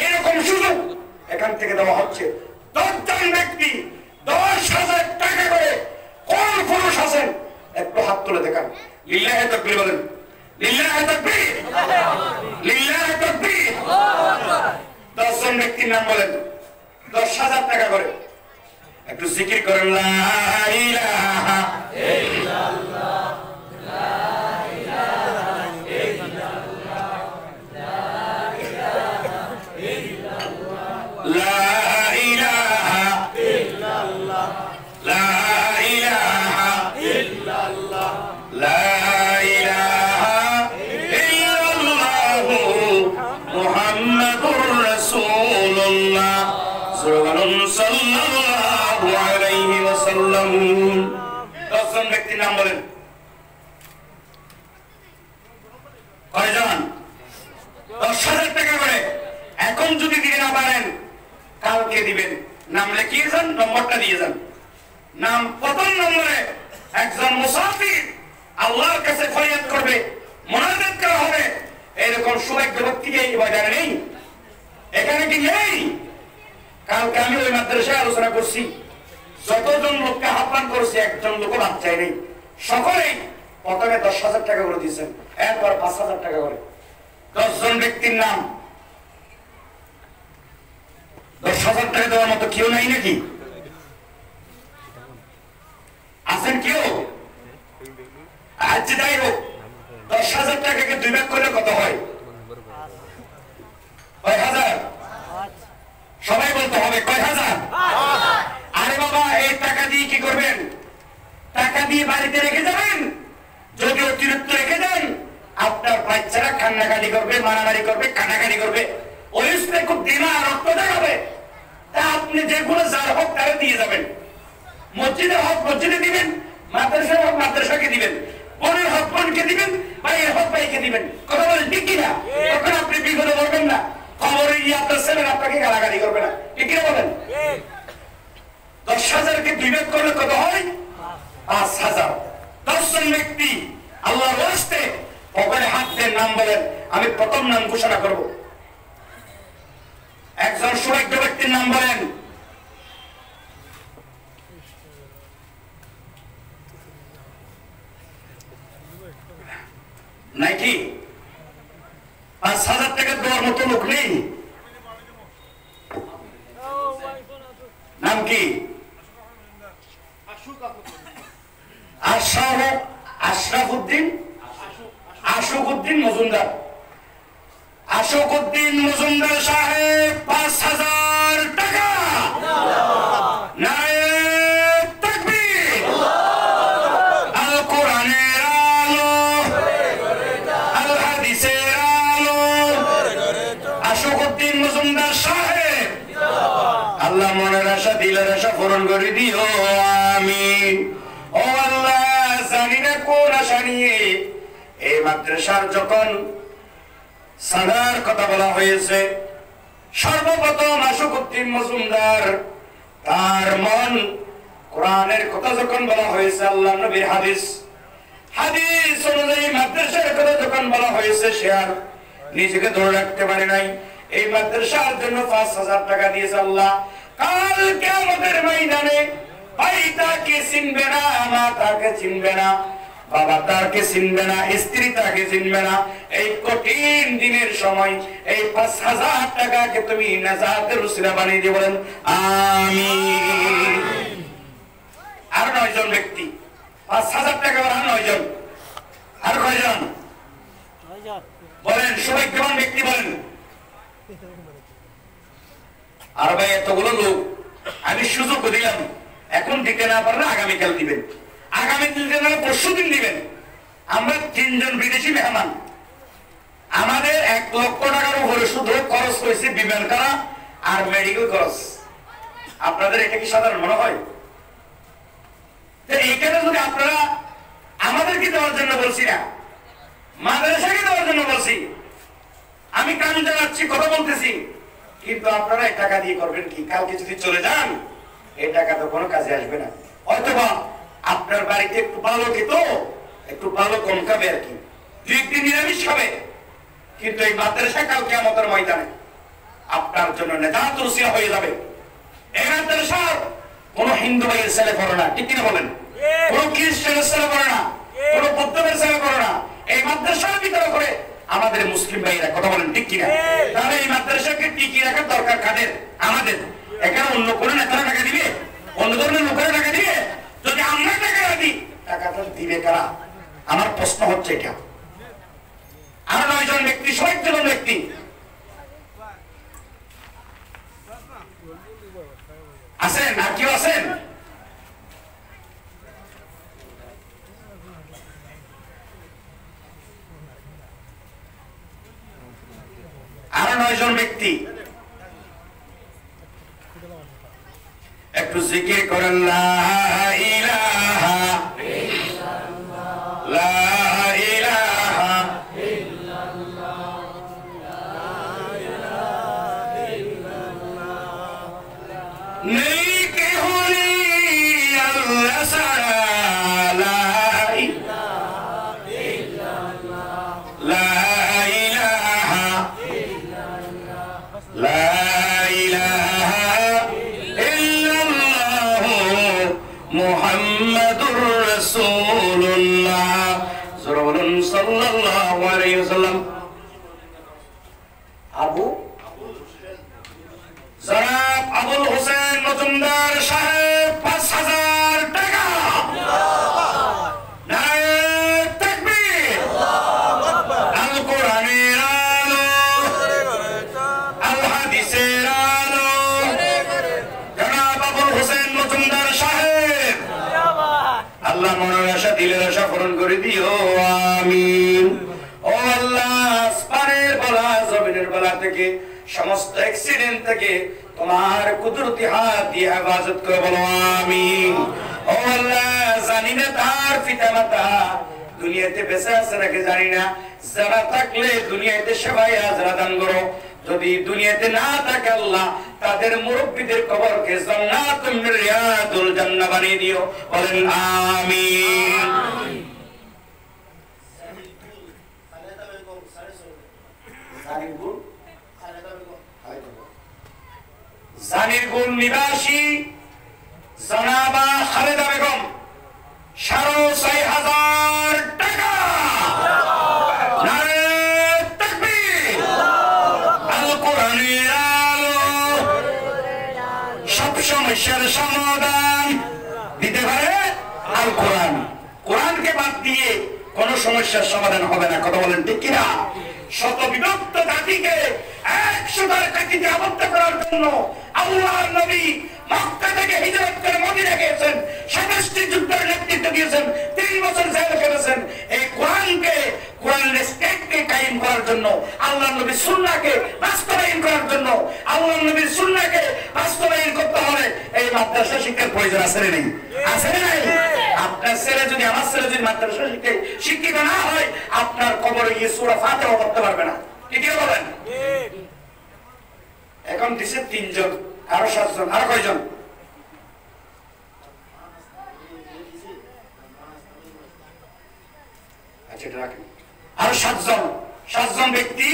এরকম সুযোগ এখান থেকে দেওয়া হচ্ছে। 10 জন ব্যক্তি 10,000 টাকা করে, কোন পুরুষ আছেন একটু হাত তুলে দেখান, লিল্লাহি তাকবীর বলেন, লিল্লাহি তাকবীর, লিল্লাহি তাকবীর। 10 জন ব্যক্তির নাম বলেন, 10,000 টাকা করে। একটু জিকির করেন, লা ইলাহা ইল্লাল্লাহ, লা ইলাহা ইল্লাল্লাহ, লা ইলাহা ইল্লাল্লাহ, লা ইলাহা ইল্লাল্লাহ, লা ইলাহা ইল্লাল্লাহ, লা ইলাহা ইল্লাল্লাহু মুহাম্মাদুর রাসূলুল্লাহ সাল্লাল্লাহু আলাইহি ওয়াসাল্লাম। 10 জন ব্যক্তির নাম বলেন। কয়জন? 10,000 টাকা করে। এখন যদি দিতে না পারেন কালকে দিবেন। নাম লিখিয়ে যান, নম্বরটা দিয়ে যান। নাম প্রথম নম্বরে একজন মুসাফির আল্লাহর কাছে ফরিয়াদ করবে, মুনাজাত করা হবে। এরকম সৌভাগ্য ব্যক্তিকে এই বাজারে নেই, এখানে কি নেই? কালকে আমি ওই মাদ্রাসায় আলোচনা করছি, যতজন লোককে আহ্বান করেছি একজন লোক বাদ চাই নেই। সকলেই প্রথমে 10,000 টাকা করে দিয়েছেন, এরপর 5,000 টাকা করে। 10 জন ব্যক্তির নাম। 10,000 টাকা দেওয়ার মতো কেউ নাই নাকি? আছেন কেউ? আজ যাই হোক, 10,000 টাকাকে 2 ভাগ করলে কত হয়? 5,000। সবাই বলতে হবে 5,000। আরে বাবা, এই টাকা দিয়ে কি করবেন? টাকা দিয়ে বাড়িতে রেখে যাবেন। যদি অতিরিক্ত রেখে দেন, আপনার বাচ্চারা কান্নাকাটি করবে, মারামারি করবে, কান্নাকাটি করবে, ওই স্থানে খুব দিনা রক্ত দেখাবে। তা আপনি যে কোনো যার হোক তারা দিয়ে যাবেন। মসজিদে হক মসজিদে দিবেন, মাদ্রাসায় হক মাদ্রাসাকে দিবেন, বোনের হক বোনকে দিবেন, ভাইয়ের হক ভাইকে দিবেন। কথা বলেন ঠিক কিনা? তখন আপনি বিপদে পড়বেন না, খবরে গিয়ে আপনার ছেলের আপনাকে গালাগালি করবে না। ঠিক কিনা বলেন? 10,000কে 2 ভাগ করলে কত হয়? 5,000। 10 জন ব্যক্তি আল্লাহর ওয়াস্তে পকেটে হাত দিয়ে নাম বলেন, আমি প্রথম নাম ঘোষণা করব। একজন সৌভাগ্য ব্যক্তির নাম বলেন। নাকি 5,000 টাকা দেওয়ার মতো লোক নেই? নাম কি? আশরাফুদ্দিন মজুমদার। আশুকুদ্দিন মজুমদার সাহেব 5,000 টাকা। পূরণ করে দিও আমিন। ও আল্লাহ, জানি না কোন আশা নিয়ে এই মাদ্রাসার যখন সাদার কথা বলা হয়েছে, সর্বপ্রথম আশুকুদ্দিন মজুমদার তার মন কোরআনের কথা যখন বলা হয়েছে, আল্লাহ নবীর হাদিস অনুযায়ী মাদ্রাসার কথা যখন বলা হয়েছে, সে আর নিজেকে ধরে রাখতে পারে নাই। এই মাদ্রাসার জন্য 5,000 টাকা দিয়েছে। আল্লাহ, কাল কিয়ামতের ময়দানে ভাই তাকে চিনবে না, মা তাকে চিনবে না, বাবা তাকে চিনবে না, স্ত্রী তাকে চিনবে না। এই কঠিন দিনের সময় এই 5,000 টাকাকে তুমি নাজাতের উসিলা বানিয়ে দিয়ে বলেন আমিন। আর 9 জন ব্যক্তি 5,000 টাকা, আর 9 জন, আর কয়জন বলেন? সৌভাগ্যবান ব্যক্তি বলেন। আর ভাই এতগুলো লোক আমি সুযোগ দিলাম, এখন দিতে না পারলে আগামীকাল দিবেন, আগামী দিন দিন পরশু দিন দিবেন। আমরা 3 জন বিদেশি মেহমান, আমাদের 1 লক্ষ টাকার উপরে শুধু খরচ হয়েছে বিমান করা আর মেডিকেল খরচ। আপনাদের এটা কি সাধারণ মনে হয়? এইখানে যদি আপনারা আমাদেরকে দেওয়ার জন্য বলছি না, মাদ্রাসাকে দেওয়ার জন্য বলছি, আমি কান জানাচ্ছি, কথা বলতেছি, কিন্তু আপনারা এই টাকা দিয়ে করবেন কি? কালকে যদি চলে যান এই টাকা তো কোনো কাজে আসবে না। অথবা আপনার বাড়িতে একটু ভালো খেত, একটু ভালো কম খাবে আর কি, 2 দিন নিরামিষ খাবে, কিন্তু এই মাদ্রাসা কাল কিয়ামতের ময়দানে আপনার জন্য নেজাত রসিয়া হয়ে যাবে। এই মাদ্রাসার কোন হিন্দু ভাইয়ের ছেলে পড়ে না, ঠিক কিনা বলেন? কোন খ্রিস্টানের ছেলে পড়ে না, কোন বৌদ্ধের ছেলে পড়ে না। এই মাদ্রাসার ভিতরে করে আমাদের মুসলিম ভাইরা, কথা বলেন ঠিক কিনা? তাহলে এই মাদ্রাসাকে টিকিয়ে রাখার দরকার কাদের? আমাদের। এখানে অন্য কোনো নেতারা টাকা দিবে, অন্য ধরনের লোকেরা টাকা দিবে? যদি আমরা টাকা দিই, টাকাটা দিবে কারা? আমার প্রশ্ন হচ্ছে এটা। আর 9 জন ব্যক্তি, 60 জন ব্যক্তি, আছেন? আর কেউ আছেন? আর 9 জন ব্যক্তি একটু জিকির করেন লা ইলাহা ইল্লাল্লাহ, লা ইলাহা ইল্লাল্লাহ, লা ইলাহা ইল্লাল্লাহ। নেই কেহ নেই আল্লাহ ছাড়া, লা ইলাহা ইল্লাল্লাহ, লা ইলাহা ইল্লাল্লাহ, লা ইলাহা ইল্লাল্লাহ মুহাম্মাদুর রাসূলুল্লাহ। জোরে বলুন সাল্লাল্লাহু আলাইহি ওয়াসাল্লাম। জনাব আবুল হোসেন মজুমদার সাহেব 5,000 টাকা। নারে তাকবীর। আল কোরআনের আলো, আল হাদিসের আলো, জনাব আবুল হোসেন মজুমদার সাহেব, আল্লাহ মনের আশা দিলের আশা পূরণ করে দিও আমিন। ও আল্লাহ, আসমানের বলা জমিনের বলা থেকে, সমস্ত অ্যাক্সিডেন্ট থেকে তোমার কুদরতি হাত দিয়ে হেফাজত করে বলো আমিন। ও আল্লাহ, জানি না তার পিতা মাতা দুনিয়াতে বেঁচে আছে নাকি জানি না, যারা থাকলে দুনিয়াতে সেবাই হাজরা দান করো, যদি দুনিয়াতে না থাকে আল্লাহ তাদের মুরব্বীদের কবরকে জান্নাতুল রিয়াদুল জান্নাহ বানিয়ে দিও, বলেন আমিন। জানিরগুল নিবাসী জনাবা খালেদা বেগম 6,500 টাকা। নারে তাকবীর। আল কোরআনের আলো সব সমস্যার সমাধান দিতে পারে আল কোরআন। কোরআনকে বাদ দিয়ে কোন সমস্যার সমাধান হবে না, কথা বলেন ঠিক কিনা? শত বিভক্ত জাতিকে 100টার কাঠিতে আবদ্ধ করার জন্য আল্লাহর নবী মক্কা থেকে হিজরত করে মদিনা গিয়েছেন, 27টি যুদ্ধের নেতৃত্ব দিয়েছেন, 3 বছর জেল কেটেছেন। এই কোরআনকে, কোরআনের স্টেটকে কায়েম করার জন্য, আল্লাহর নবীর সুন্নাহকে বাস্তবায়ন করার জন্য, আল্লাহর নবীর সুন্নাহকে বাস্তবায়ন করতে হলে এই মাদ্রাসা শিক্ষার প্রয়োজন আছে না নেই? আছে না নাই? আপনার ছেলে যদি, আমার ছেলে যদি মাদ্রাসা শিক্ষায় শিক্ষিত না হয়, আপনার কবরে গিয়ে সূরা ফাতিহা পড়তে পারবে না। কি কি বলেন? এখন দিছে 3 জন, আরো 7 জন, আরো কয়জন? আরো 7 জন ব্যক্তি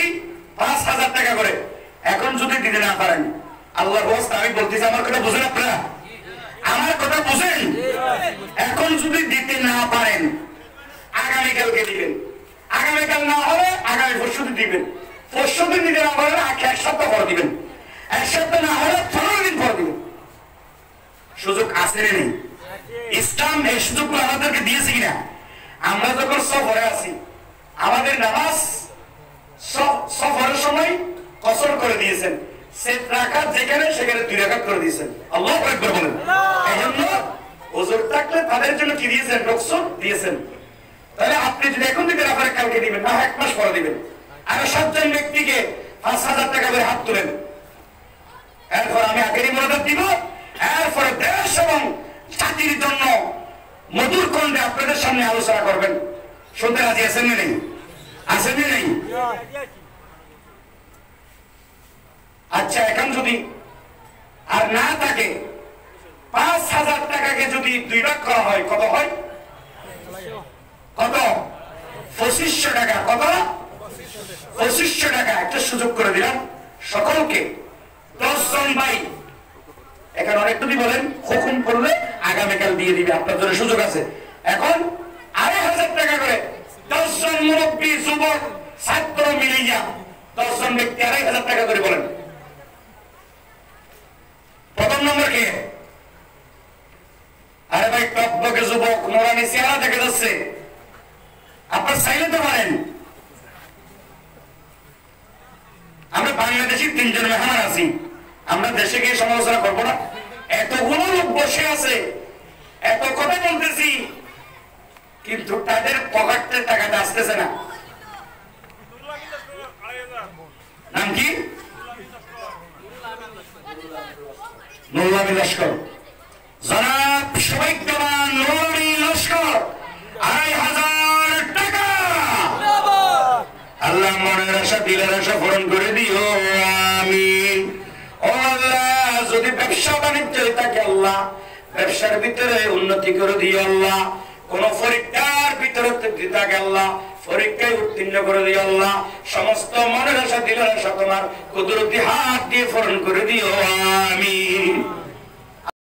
5,000 টাকা করে। এখন যদি দিতে না পারেন, আল্লাহর ওয়াস্তে আমি বলতেছি, আমার কথা বুঝেন আপনারা? আমার কথা বুঝেন? এখন যদি দিতে না পারেন, আগামীকালকে দিবেন। আগামীকাল না হলে আগামী পরশুদিন দিবেন। পরশুদিন দিতে না পারলে 1 সপ্তাহ পর দিবেন। 1 সপ্তাহ না হলে 15 দিন পর দিবেন। সুযোগ আছে না নেই? ইসলাম এই সুযোগগুলো আমাদেরকে দিয়েছে কিনা? আমরা যখন সফরে আছি, আমাদের নামাজ সফরের সময় কসর করে দিয়েছেন। সেট রাকাত যেখানে সেখানে 2 রাকাত করে দিয়েছেন। আল্লাহু আকবার বলেন। এইজন্য ওযর থাকলে তাদের জন্য কি দিয়েছেন? রুখসত দিয়েছেন। তাহলে আপনি যদি এখন দিতে না পারেন, কালকে দিবেন, না 1 মাস পরে দিবেন। আর 7 জন ব্যক্তিকে 5,000 টাকা করে হাত তুলেন। এরপর আমি আগেরই মনোযোগ দিব। এরপরে দেশ এবং জাতির জন্য মধুর কণ্ঠে আপনাদের সামনে আলোচনা করবেন। শুনতে রাজি আছেন না নেই? আছেন না নেই? আচ্ছা, এখন যদি আর না থাকে, 5,000 টাকাকে যদি 2 ভাগ করা হয়, কত হয়? কত? 2500 টাকা। কত? 2500 টাকা। একটা সুযোগ করে দিলাম সকলকে। 10 জন ভাই এখন অনেকটুকু বলেন, হুকুম করলে আগামীকাল দিয়ে দিবে, আপনার জন্য সুযোগ আছে। এখন 2,500 টাকা করে 10 জন মুরব্বী, যুবক, ছাত্র মিলিয়া 10 জন ব্যক্তি 2,500 টাকা করে বলেন। প্রথম নম্বর কে? আরে ভাই, টকবকে যুবক, নোরানি চেহারা দেখা যাচ্ছে, আপনার চাইলে তো পারেন। আমরা বাংলাদেশি 3 জন মেহমান আছি, আমরা দেশে গিয়ে সমালোচনা করবো না? এতগুলো লোক বসে আছে, এত কথা বলতেছি, কিন্তু তাদের পকেটে টাকাটা আসতেছে না। নাম কি? নুরুল্লাহ লস্কর। জনাব সবাইকান নুরুল্লাহ লস্কর 2,500 টাকা। আল্লাহ মনের আশা, দিলের আশা পূরণ করে দিও, আমিন। ও আল্লাহ, যদি ব্যবসা বাণিজ্য থাকে, আল্লাহ ব্যবসার ভিতরে উন্নতি করে দিও। আল্লাহ কোন পরীক্ষার ভিতরে থাকে, আল্লাহ পরীক্ষায় উত্তীর্ণ করে দিও। আল্লাহ সমস্ত মনের আশা, দিলের আশা তোমার কুদরতি হাত দিয়ে পূরণ করে দিও, আমিন।